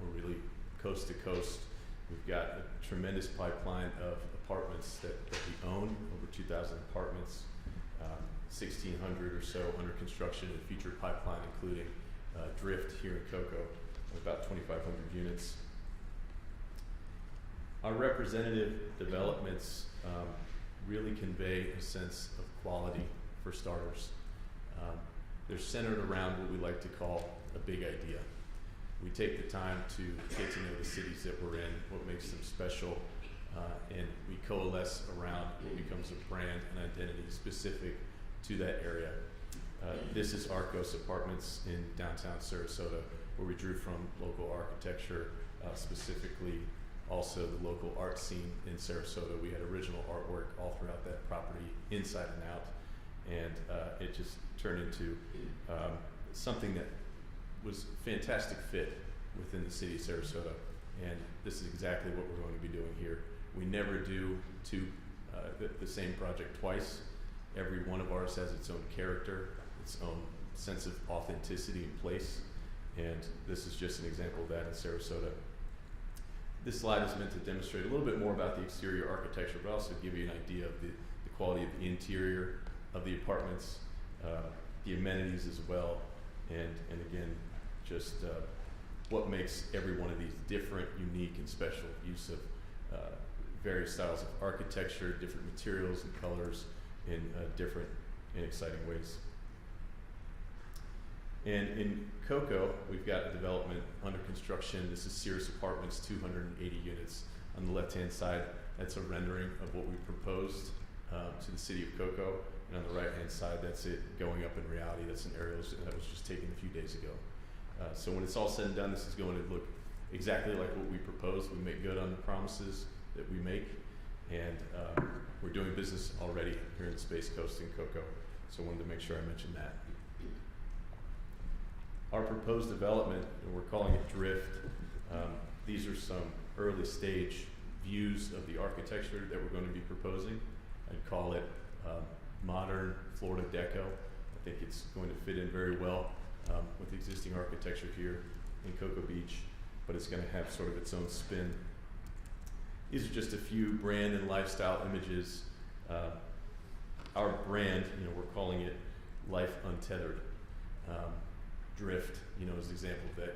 we're really coast to coast. We've got a tremendous pipeline of apartments that we own, over 2,000 apartments, 1,600 or so under construction and future pipeline, including Drift here in Cocoa, about 2,500 units. Our representative developments really convey a sense of quality for starters. They're centered around what we like to call a big idea. We take the time to get to know the cities that we're in, what makes them special, and we coalesce around what becomes a brand and identity specific to that area. This is Arcos Apartments in downtown Sarasota, where we drew from local architecture, specifically also the local art scene in Sarasota. We had original artwork all throughout that property, inside and out, and it just turned into something that was a fantastic fit within the city of Sarasota, and this is exactly what we're going to be doing here. We never do the same project twice. Every one of ours has its own character, its own sense of authenticity and place, and this is just an example of that in Sarasota. This slide is meant to demonstrate a little bit more about the exterior architecture, but also give you an idea of the quality of the interior of the apartments, the amenities as well, and again, just what makes every one of these different, unique, and special use of various styles of architecture, different materials and colors in different and exciting ways. And in Cocoa, we've got a development under construction. This is Cirrus Apartments, 280 units. On the left-hand side, that's a rendering of what we proposed to the city of Cocoa. And on the right-hand side, that's it going up in reality. That's an aerial that was just taken a few days ago. So when it's all said and done, this is going to look exactly like what we proposed. We make good on the promises that we make. And we're doing business already here in the Space Coast in Cocoa. So I wanted to make sure I mentioned that. Our proposed development, and we're calling it Drift, these are some early stage views of the architecture that we're going to be proposing. I'd call it modern Florida Deco. I think it's going to fit in very well with the existing architecture here in Cocoa Beach, but it's going to have sort of its own spin. These are just a few brand and lifestyle images. Our brand, we're calling it Life Untethered. Drift, is an example of that.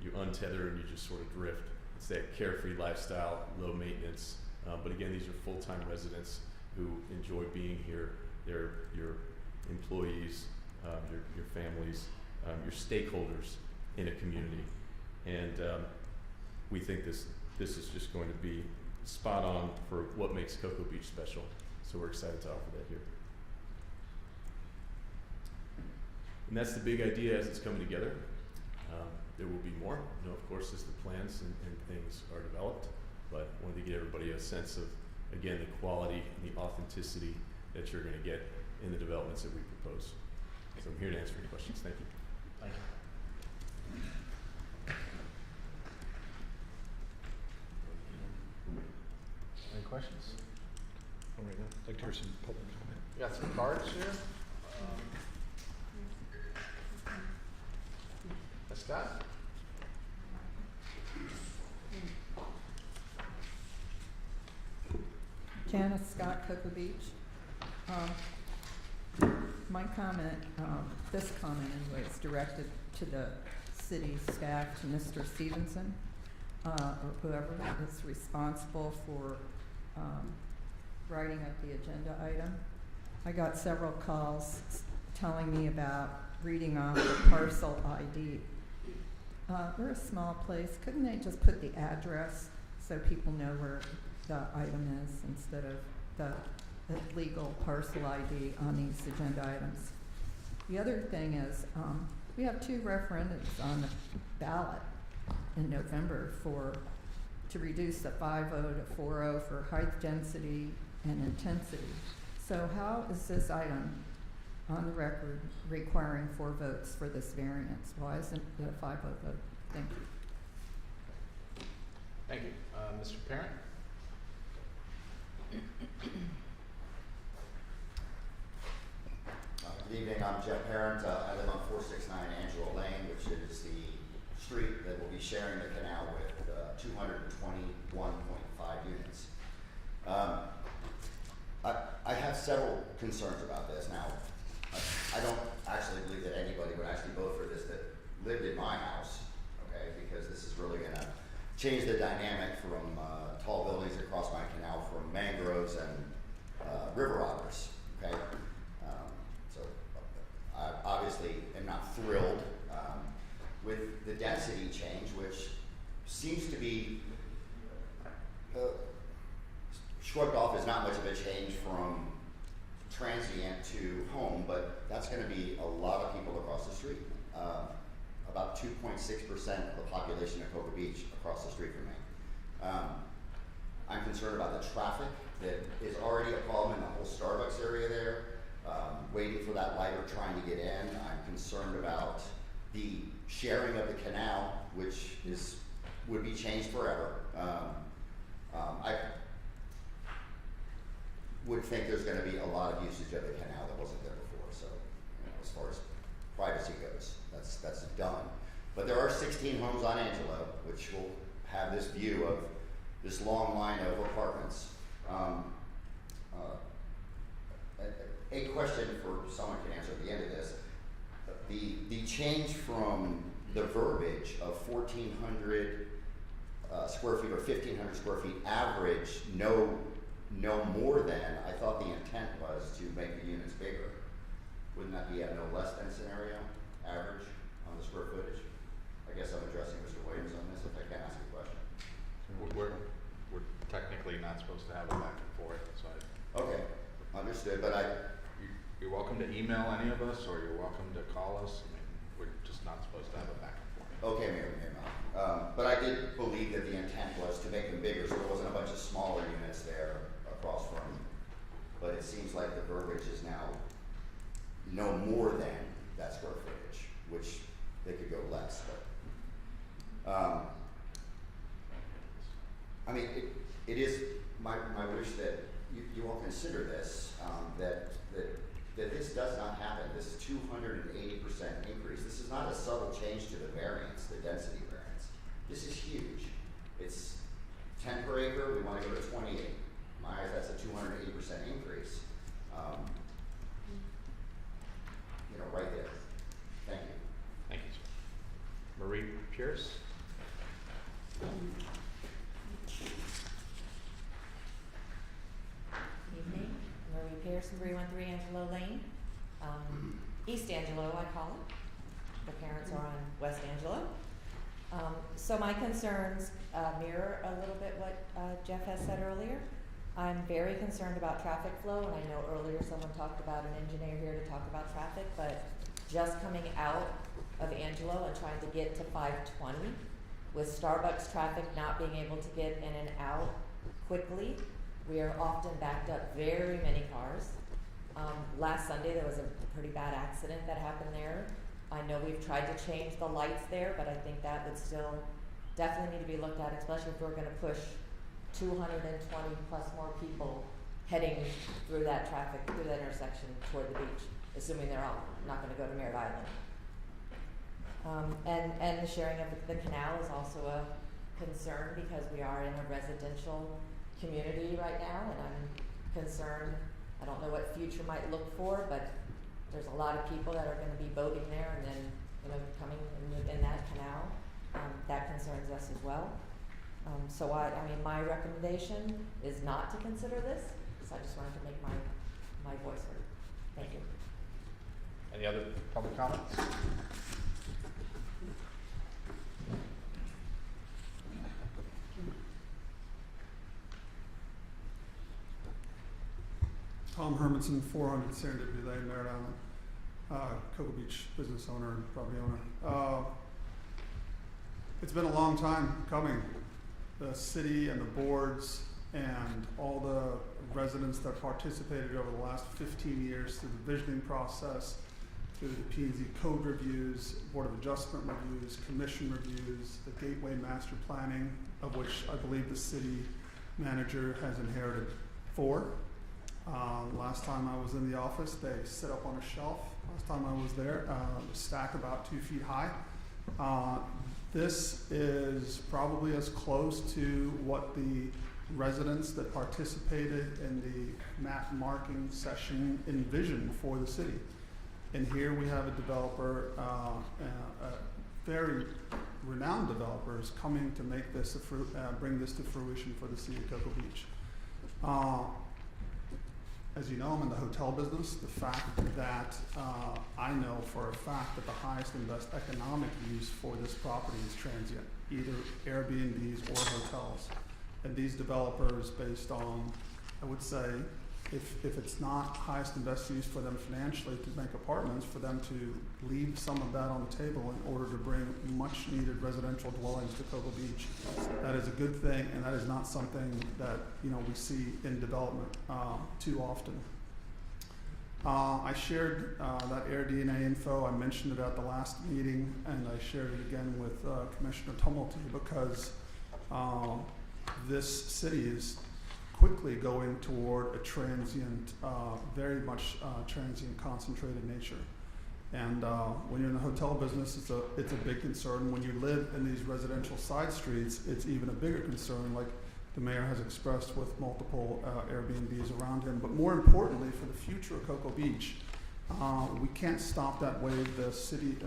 You untether and you just sort of drift. It's that carefree lifestyle, low maintenance. But again, these are full-time residents who enjoy being here. They're your employees, your families, your stakeholders in a community. And we think this is just going to be spot on for what makes Cocoa Beach special. So we're excited to offer that here. And that's the big idea as it's coming together. There will be more, of course, as the plans and things are developed, but I wanted to give everybody a sense of, again, the quality and the authenticity that you're going to get in the developments that we propose. So I'm here to answer any questions. Thank you. Thank you. Any questions? I'd like to hear some public comment. We got some cards here. Scott? Janice Scott, Cocoa Beach. My comment, this comment anyway, is directed to the city staff, to Mr. Stevenson, or whoever is responsible for writing up the agenda item. I got several calls telling me about reading off the parcel ID. We're a small place. Couldn't they just put the address so people know where the item is instead of the legal parcel ID on these agenda items? The other thing is, we have 2 referendums on the ballot in November to reduce the 5.0 to 4.0 for height, density, and intensity. So how is this item on the record requiring 4 votes for this variance? Why isn't it a 5.0 vote? Thank you. Thank you. Mr. Parent? Good evening, I'm Jeff Parent. I live on 469 Angela Lane, which is the street that will be sharing the canal with 221.5 units. I have several concerns about this. Now, I don't actually believe that anybody would actually vote for this that lived in my house, okay, because this is really going to change the dynamic from tall buildings across my canal from mangroves and river otters, okay? So I obviously am not thrilled with the density change, which seems to be shrugged off as not much of a change from transient to home, but that's going to be a lot of people across the street. About 2.6% of the population of Cocoa Beach across the street from me. I'm concerned about the traffic that is already a problem in the whole Starbucks area there, waiting for that light or trying to get in. I'm concerned about the sharing of the canal, which would be changed forever. I would think there's going to be a lot of usage of the canal that wasn't there before. So, as far as privacy goes, that's done. But there are 16 homes on Angelo, which will have this view of this long line of apartments. A question for someone can answer at the end of this: the change from the verbiage of 1,400 square feet or 1,500 square feet average, no more than. I thought the intent was to make the units bigger. Wouldn't that be a no less than scenario, average on the square footage? I guess I'm addressing Mr. Williams on this, if I can ask a question. We're technically not supposed to have a back and forth, so Okay, understood, but you're welcome to email any of us, or you're welcome to call us. I mean, we're just not supposed to have a back and forth. okay, Mayor. But I did believe that the intent was to make them bigger, so there wasn't a bunch of smaller units there across from. But it seems like the verbiage is now no more than that square footage, which they could go less. But I mean, it is my wish that you all consider this, that this does not happen. This 280% increase. This is not a subtle change to the variance, the density variance. This is huge. It's 10 per acre. We want to go to 28. In my eyes, that's a 280% increase. Right there. Thank you. Thank you, sir. Marie Pierce? Evening, Marie Pierce, 313 Angelo Lane, East Angelo, I call it. The parents are on West Angela. So my concerns mirror a little bit what Jeff has said earlier. I'm very concerned about traffic flow, and I know earlier someone talked about an engineer here to talk about traffic, but just coming out of Angelo and trying to get to 520, with Starbucks traffic not being able to get in and out quickly, we are often backed up, very many cars. Last Sunday there was a pretty bad accident that happened there. I know we've tried to change the lights there, but I think that would still definitely need to be looked at, especially if we're gonna push 220 plus more people heading through that traffic, through that intersection toward the beach, assuming they're all not gonna go to Merritt Island. And the sharing of the canal is also a concern because we are in a residential community right now, and I'm concerned. I don't know what future might look for, but there's a lot of people that are gonna be boating there and then, coming in that canal. That concerns us as well. So my recommendation is not to consider this, so I just wanted to make my voice heard. Thank you. Any other public comments? Tom Hermanson, 400 Serendipity Lane, Merritt Island, Cocoa Beach business owner and property owner. It's been a long time coming. The city and the boards and all the residents that participated over the last 15 years through the visioning process, through the P&Z code reviews, Board of Adjustment reviews, commission reviews, the Gateway Master Planning, of which I believe the city manager has inherited 4. Last time I was in the office, they sit up on a shelf. Last time I was there, a stack about 2 feet high. This is probably as close to what the residents that participated in the map marking session envisioned for the city. And here we have a developer, very renowned developers coming to make this bring this to fruition for the city of Cocoa Beach. As you know, I'm in the hotel business. The fact that I know for a fact that the highest and best economic use for this property is transient, either Airbnbs or hotels. And these developers, based on, I would say, if it's not highest and best use for them financially to make apartments, for them to leave some of that on the table in order to bring much needed residential dwellings to Cocoa Beach, that is a good thing, and that is not something that we see in development too often. I shared that AirDNA info. I mentioned it at the last meeting, and I shared it again with Commissioner Tumulty because this city is quickly going toward a transient, very much transient concentrated nature. And when you're in the hotel business, it's a big concern. When you live in these residential side streets, it's even a bigger concern, like the mayor has expressed with multiple Airbnbs around him. But more importantly, for the future of Cocoa Beach, we can't stop that wave. The state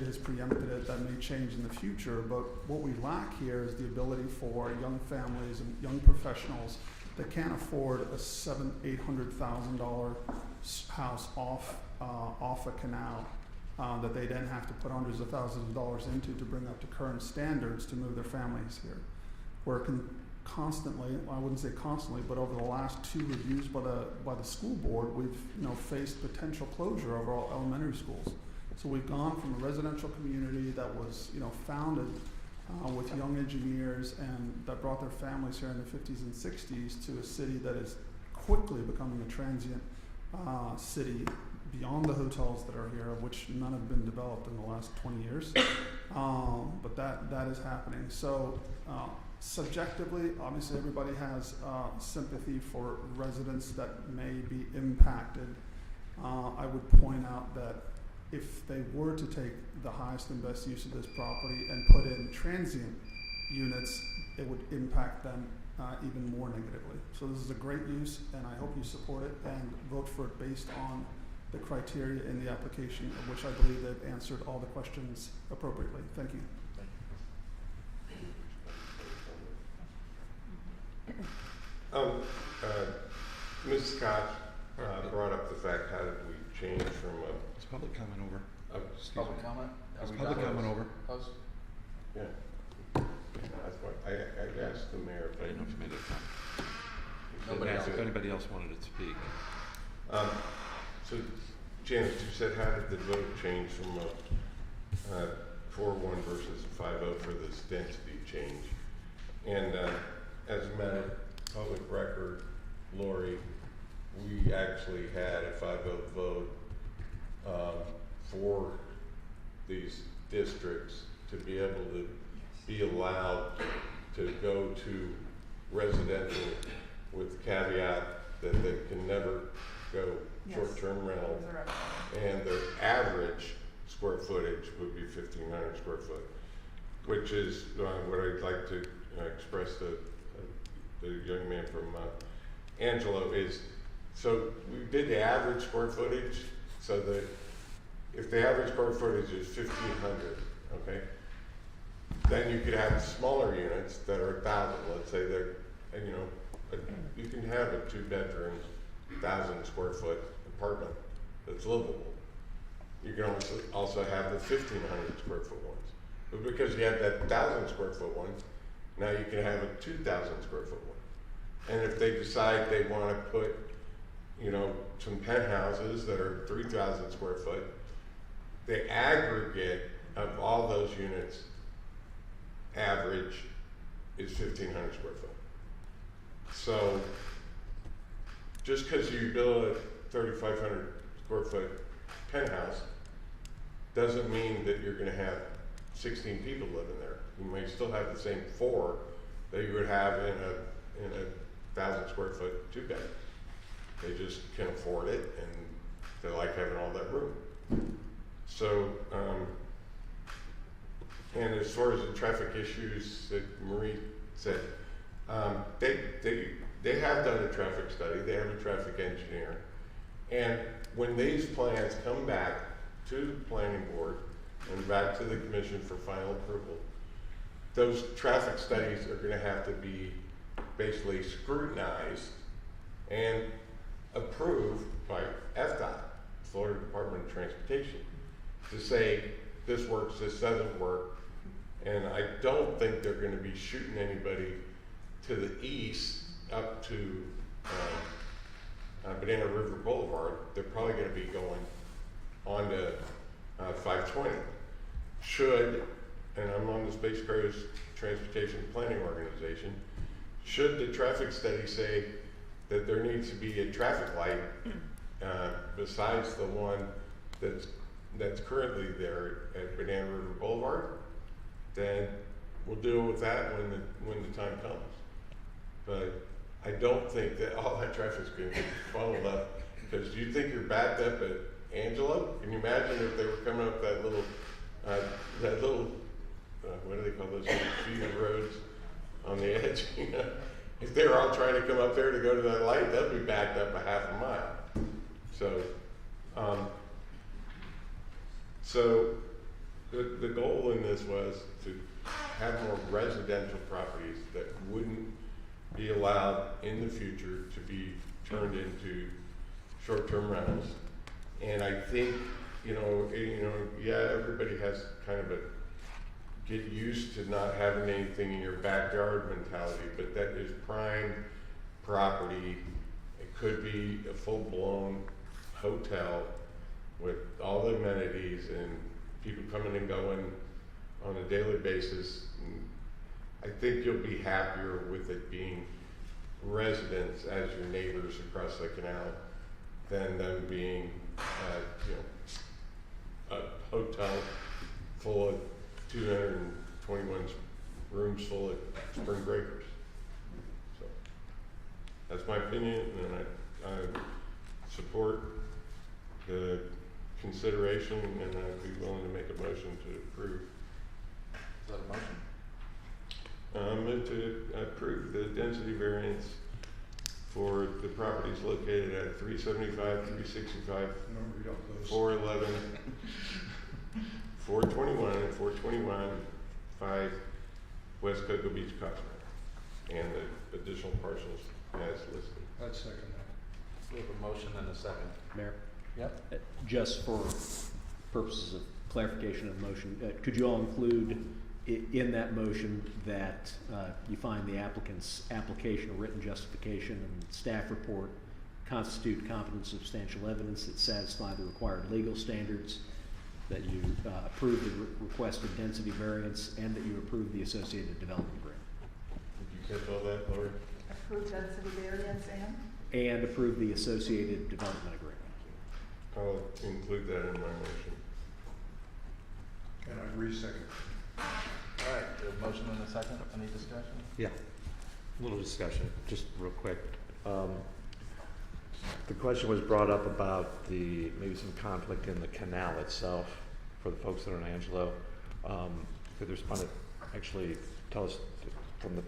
has preempted it. That may change in the future. But what we lack here is the ability for young families and young professionals that can't afford a $700,000-800,000 house off a canal that they then have to put hundreds of thousands of dollars into to bring up to current standards to move their families here. We're constantly, I wouldn't say constantly, but over the last 2 reviews by the school board, we've faced potential closure of our elementary schools. So we've gone from a residential community that was founded with young engineers and that brought their families here in the 50s and 60s to a city that is quickly becoming a transient city beyond the hotels that are here, of which none have been developed in the last 20 years. But that is happening. So subjectively, obviously everybody has sympathy for residents that may be impacted. I would point out that if they were to take the highest and best use of this property and put in transient units, it would impact them even more negatively. So this is a great use, and I hope you support it and vote for it based on the criteria in the application, of which I believe they've answered all the questions appropriately. Thank you. Ms. Scott brought up the fact, how did we change from Is public comment over? Public comment? Are Is we public done with comment over? Post? Yeah. That's what, I asked the mayor. I didn't know if you made it time. Nobody else. If anybody else wanted to speak. So Janice, you said how did the vote change from a 4-1 versus a 5-0 for this density change? And as a matter of public record, Lori, we actually had a 5-0 vote for these districts to be able to be allowed to go to residential with the caveat that they can never go Yes. short-term rental. Correct. And their average square footage would be 1,500 square foot, which is what I'd like to express to the young man from Angelo is, so we did the average square footage, so that if the average square footage is 1,500, okay, then you could have smaller units that are 1,000. Let's say they're, and you can have a 2-bedroom, 1,000 square foot apartment that's livable. You can also have the 1,500 square foot ones. But because you have that 1,000 square foot one, now you can have a 2,000 square foot one. And if they decide they want to put, some penthouses that are 3,000 square foot, the aggregate of all those units average is 1,500 square foot. So just because you build a 3,500 square foot penthouse doesn't mean that you're going to have 16 people living there. You may still have the same 4 that you would have in a 1,000 square foot 2-bed. They just can afford it and they like having all that room. So, and as far as the traffic issues that Marie said, they have done a traffic study, they have a traffic engineer, and when these plans come back to the planning board and back to the commission for final approval, those traffic studies are gonna have to be basically scrutinized and approved by FDOT, Florida Department of Transportation, to say this works, this doesn't work. And I don't think they're gonna be shooting anybody to the east up to Banana River Boulevard. They're probably gonna be going on to 520. And I'm on the Space Coast Transportation Planning Organization, should the traffic study say that there needs to be a traffic light besides the one that's currently there at Banana River Boulevard, then we'll deal with that when the time comes. But I don't think that all that traffic's going to get funneled up, because you think you're backed up at Angelo? Can you imagine if they were coming up that little what do they call those few roads on the edge? If they were all trying to come up there to go to that light, they'd be backed up a half a mile. So the goal in this was to have more residential properties that wouldn't be allowed in the future to be turned into short-term rentals. And I think, everybody has kind of a get used to not having anything in your backyard mentality, but that is prime property. It could be a full-blown hotel with all the amenities and people coming and going on a daily basis. And I think you'll be happier with it being residents as your neighbors across the canal than them being, a hotel full of 221 rooms full of spring breakers. So that's my opinion, and I support the consideration, and I'd be willing to make a motion to approve. Is that a motion? Move to approve the density variance for the properties located at 375, 365, 411, 421, and 421, 5 West Cocoa Beach, Costco, and the additional parcels as listed. I'd second that. We have a motion and a second. Mayor? Yep. Just for purposes of clarification of the motion, could you all include in that motion that you find the applicant's application or written justification and staff report constitute competent and substantial evidence that satisfy the required legal standards, that you approve the requested density variance, and that you approve the associated development agreement? Did you catch all that, Lori? Approve density variance And approve the associated development agreement. I'll include that in my motion. And I re-second. All right, the motion and a second, any discussion? Yeah, a little discussion, just real quick. The question was brought up about maybe some conflict in the canal itself for the folks that are in Angelo. Could they respond to actually tell us from the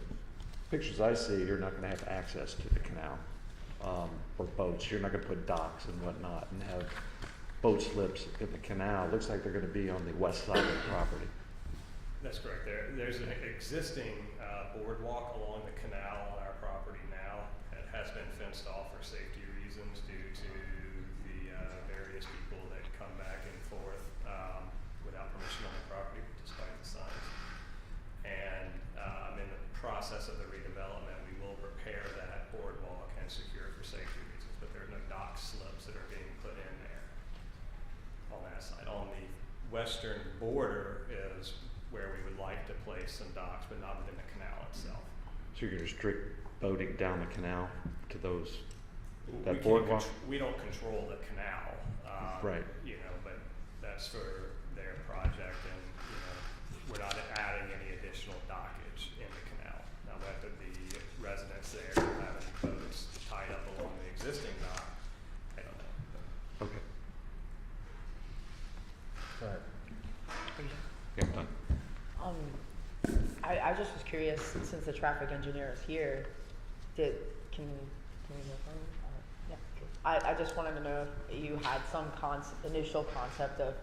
pictures I see, you're not gonna have access to the canal for boats. You're not gonna put docks and whatnot and have boat slips in the canal. Looks like they're gonna be on the west side of the property. That's correct. There's an existing boardwalk along the canal on our property now. It has been fenced off for safety reasons due to the various people that come back and forth without permission on the property, despite the signs. And in the process of the redevelopment, we will repair that boardwalk and secure it for safety reasons, but there are no dock slips that are being put in there on that side. On the western border is where we would like to place some docks, but not within the canal itself. So you're gonna restrict boating down the canal to those, We that can't boardwalk? we don't control the canal, Right. you know, but that's for their project, and, you know, we're not adding any additional dockage in the canal. Now, whether the residents there have any boats tied up along the existing dock, I don't know. Okay. Go ahead. Yeah, I'm done. I just was curious, since the traffic engineer is here, can we hear from him? Yeah. I just wanted to know if you had some initial concept of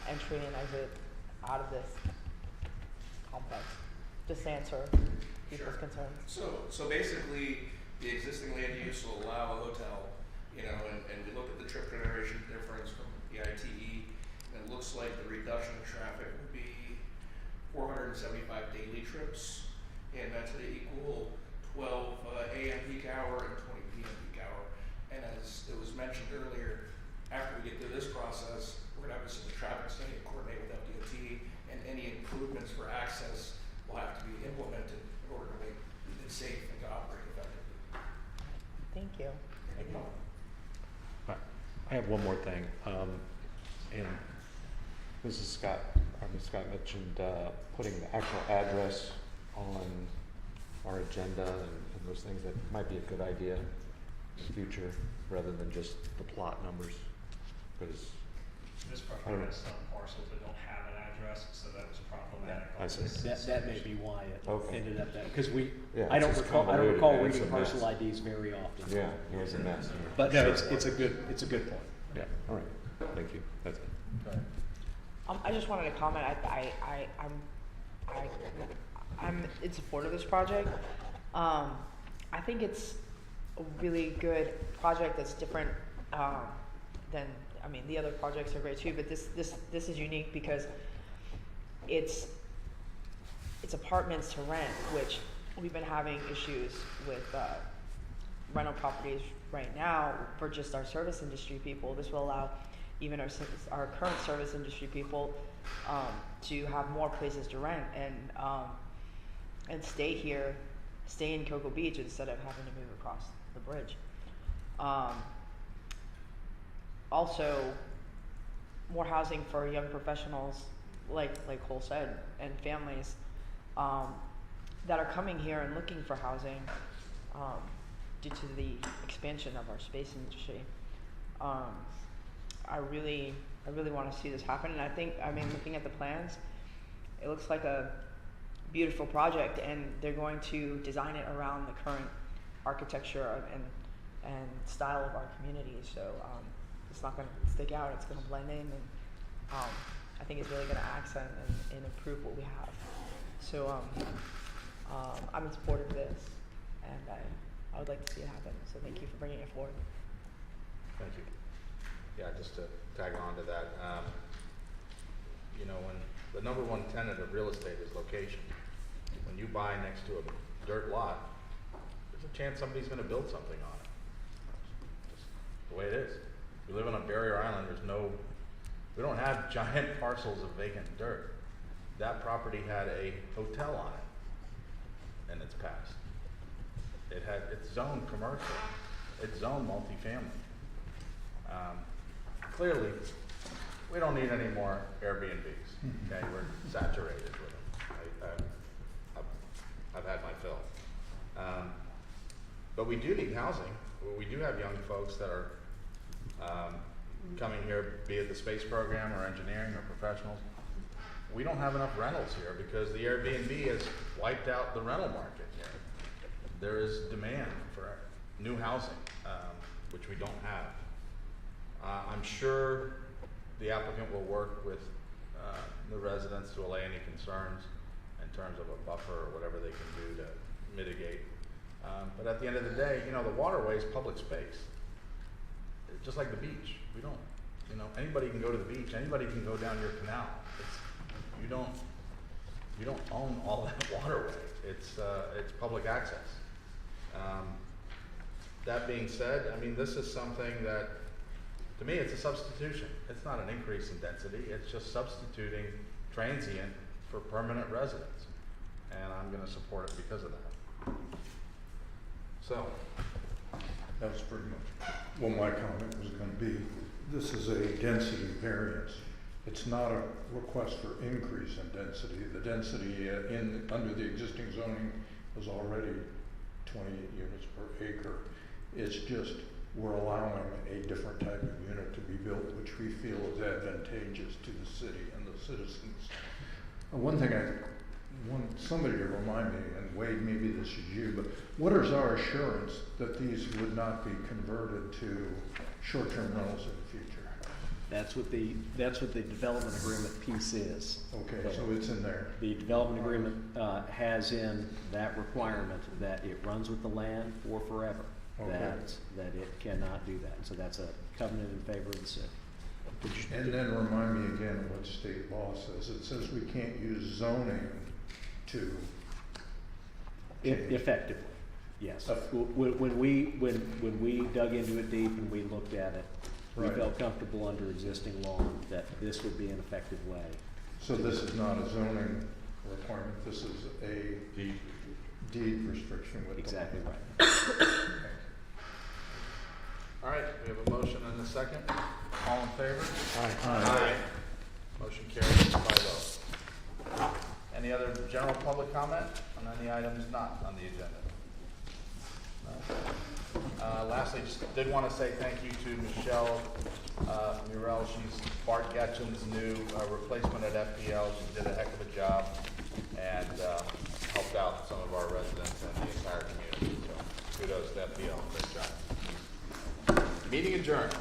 entry and exit out of this complex. Just answer people's concerns. So basically, the existing land use will allow a hotel, you know, and we looked at the trip generation difference from the ITE, and it looks like the reduction in traffic would be 475 daily trips, and that's going to equal 12 a.m. peak hour and 20 p.m. peak hour. And as it was mentioned earlier, after we get through this process, we're going to have to send a traffic study and coordinate with FDOT, and any improvements for access will have to be implemented in order to make it safe and to operate effectively. Thank you. I have one more thing, and Ms. Scott mentioned putting the actual address on our agenda and those things. That might be a good idea in the future, rather than just the plot numbers, because This property has some parcels that don't have an address, so that was problematic. I see. That may be why it Okay. ended up that, because Yeah, I don't it's just recall convoluted, and it's reading a mess. parcel IDs very often. Yeah, it was a mess. But no, Sure. it's a good point. Yeah, all right, thank you, that's it. Go ahead. I just wanted to comment. I'm in support of this project. I think it's a really good project that's different than. I mean, the other projects are great too, but this is unique because it's apartments to rent, which we've been having issues with rental properties right now for just our service industry people. This will allow even our current service industry people to have more places to rent and stay here, stay in Cocoa Beach instead of having to move across the bridge. Also, more housing for young professionals, like Cole said, and families that are coming here and looking for housing due to the expansion of our space industry. I really want to see this happen, and I think, looking at the plans, it looks like a beautiful project, and they're going to design it around the current architecture and style of our community. So it's not going to stick out; it's going to blend in, and I think it's really going to accent and improve what we have. So I'm in support of this, and I would like to see it happen. So thank you for bringing it forward. Thank you. Yeah, just to tag on to that, you know, when the number one tenet of real estate is location. When you buy next to a dirt lot, there's a chance somebody's gonna build something on it. Just the way it is. We live on a barrier island, we don't have giant parcels of vacant dirt. That property had a hotel on it in its past. It's zoned commercial, it's zoned multifamily. Clearly, we don't need any more Airbnbs, okay? We're saturated with them. I've had my fill. But we do need housing. We do have young folks that are coming here, be it the space program or engineering or professionals. We don't have enough rentals here because the Airbnb has wiped out the rental market here. There is demand for new housing, which we don't have. I'm sure the applicant will work with the residents to allay any concerns in terms of a buffer or whatever they can do to mitigate. But at the end of the day, you know, the waterway is public space. It's just like the beach. We don't, you know, anybody can go to the beach. Anybody can go down your canal. You don't own all that waterway. It's public access. That being said, I mean, this is something that, to me, it's a substitution. It's not an increase in density. It's just substituting transient for permanent residence. And I'm gonna support it because of that. So. That was pretty much, well, my comment was gonna be, this is a density variance. It's not a request for increase in density. The density under the existing zoning was already 28 units per acre. It's just, we're allowing a different type of unit to be built, which we feel is advantageous to the city and the citizens. One thing I want somebody to remind me, and Wade, maybe this is you, but what is our assurance that these would not be converted to short-term rentals in the future? That's what the development agreement piece is. Okay, so it's in there. The development agreement has in that requirement that it runs with the land for forever. Okay. That it cannot do that. So that's a covenant in favor of the city. And then remind me again what state law says. It says we can't use zoning to effectively, yes. When we dug into it deep and we looked at it, we Right. felt comfortable under existing law that this would be an effective way. So this is not a zoning requirement, this is a deed restriction with the Exactly land. right. All right, we have a motion and a second. All in favor? Aye. Motion carries by vote. Any other general public comment on any items not on the agenda? No? Lastly, just did want to say thank you to Michelle Murrell. She's Bart Getchin's new replacement at FPL. She did a heck of a job and helped out some of our residents and the entire community. So kudos to FPL. Great job. Meeting adjourned.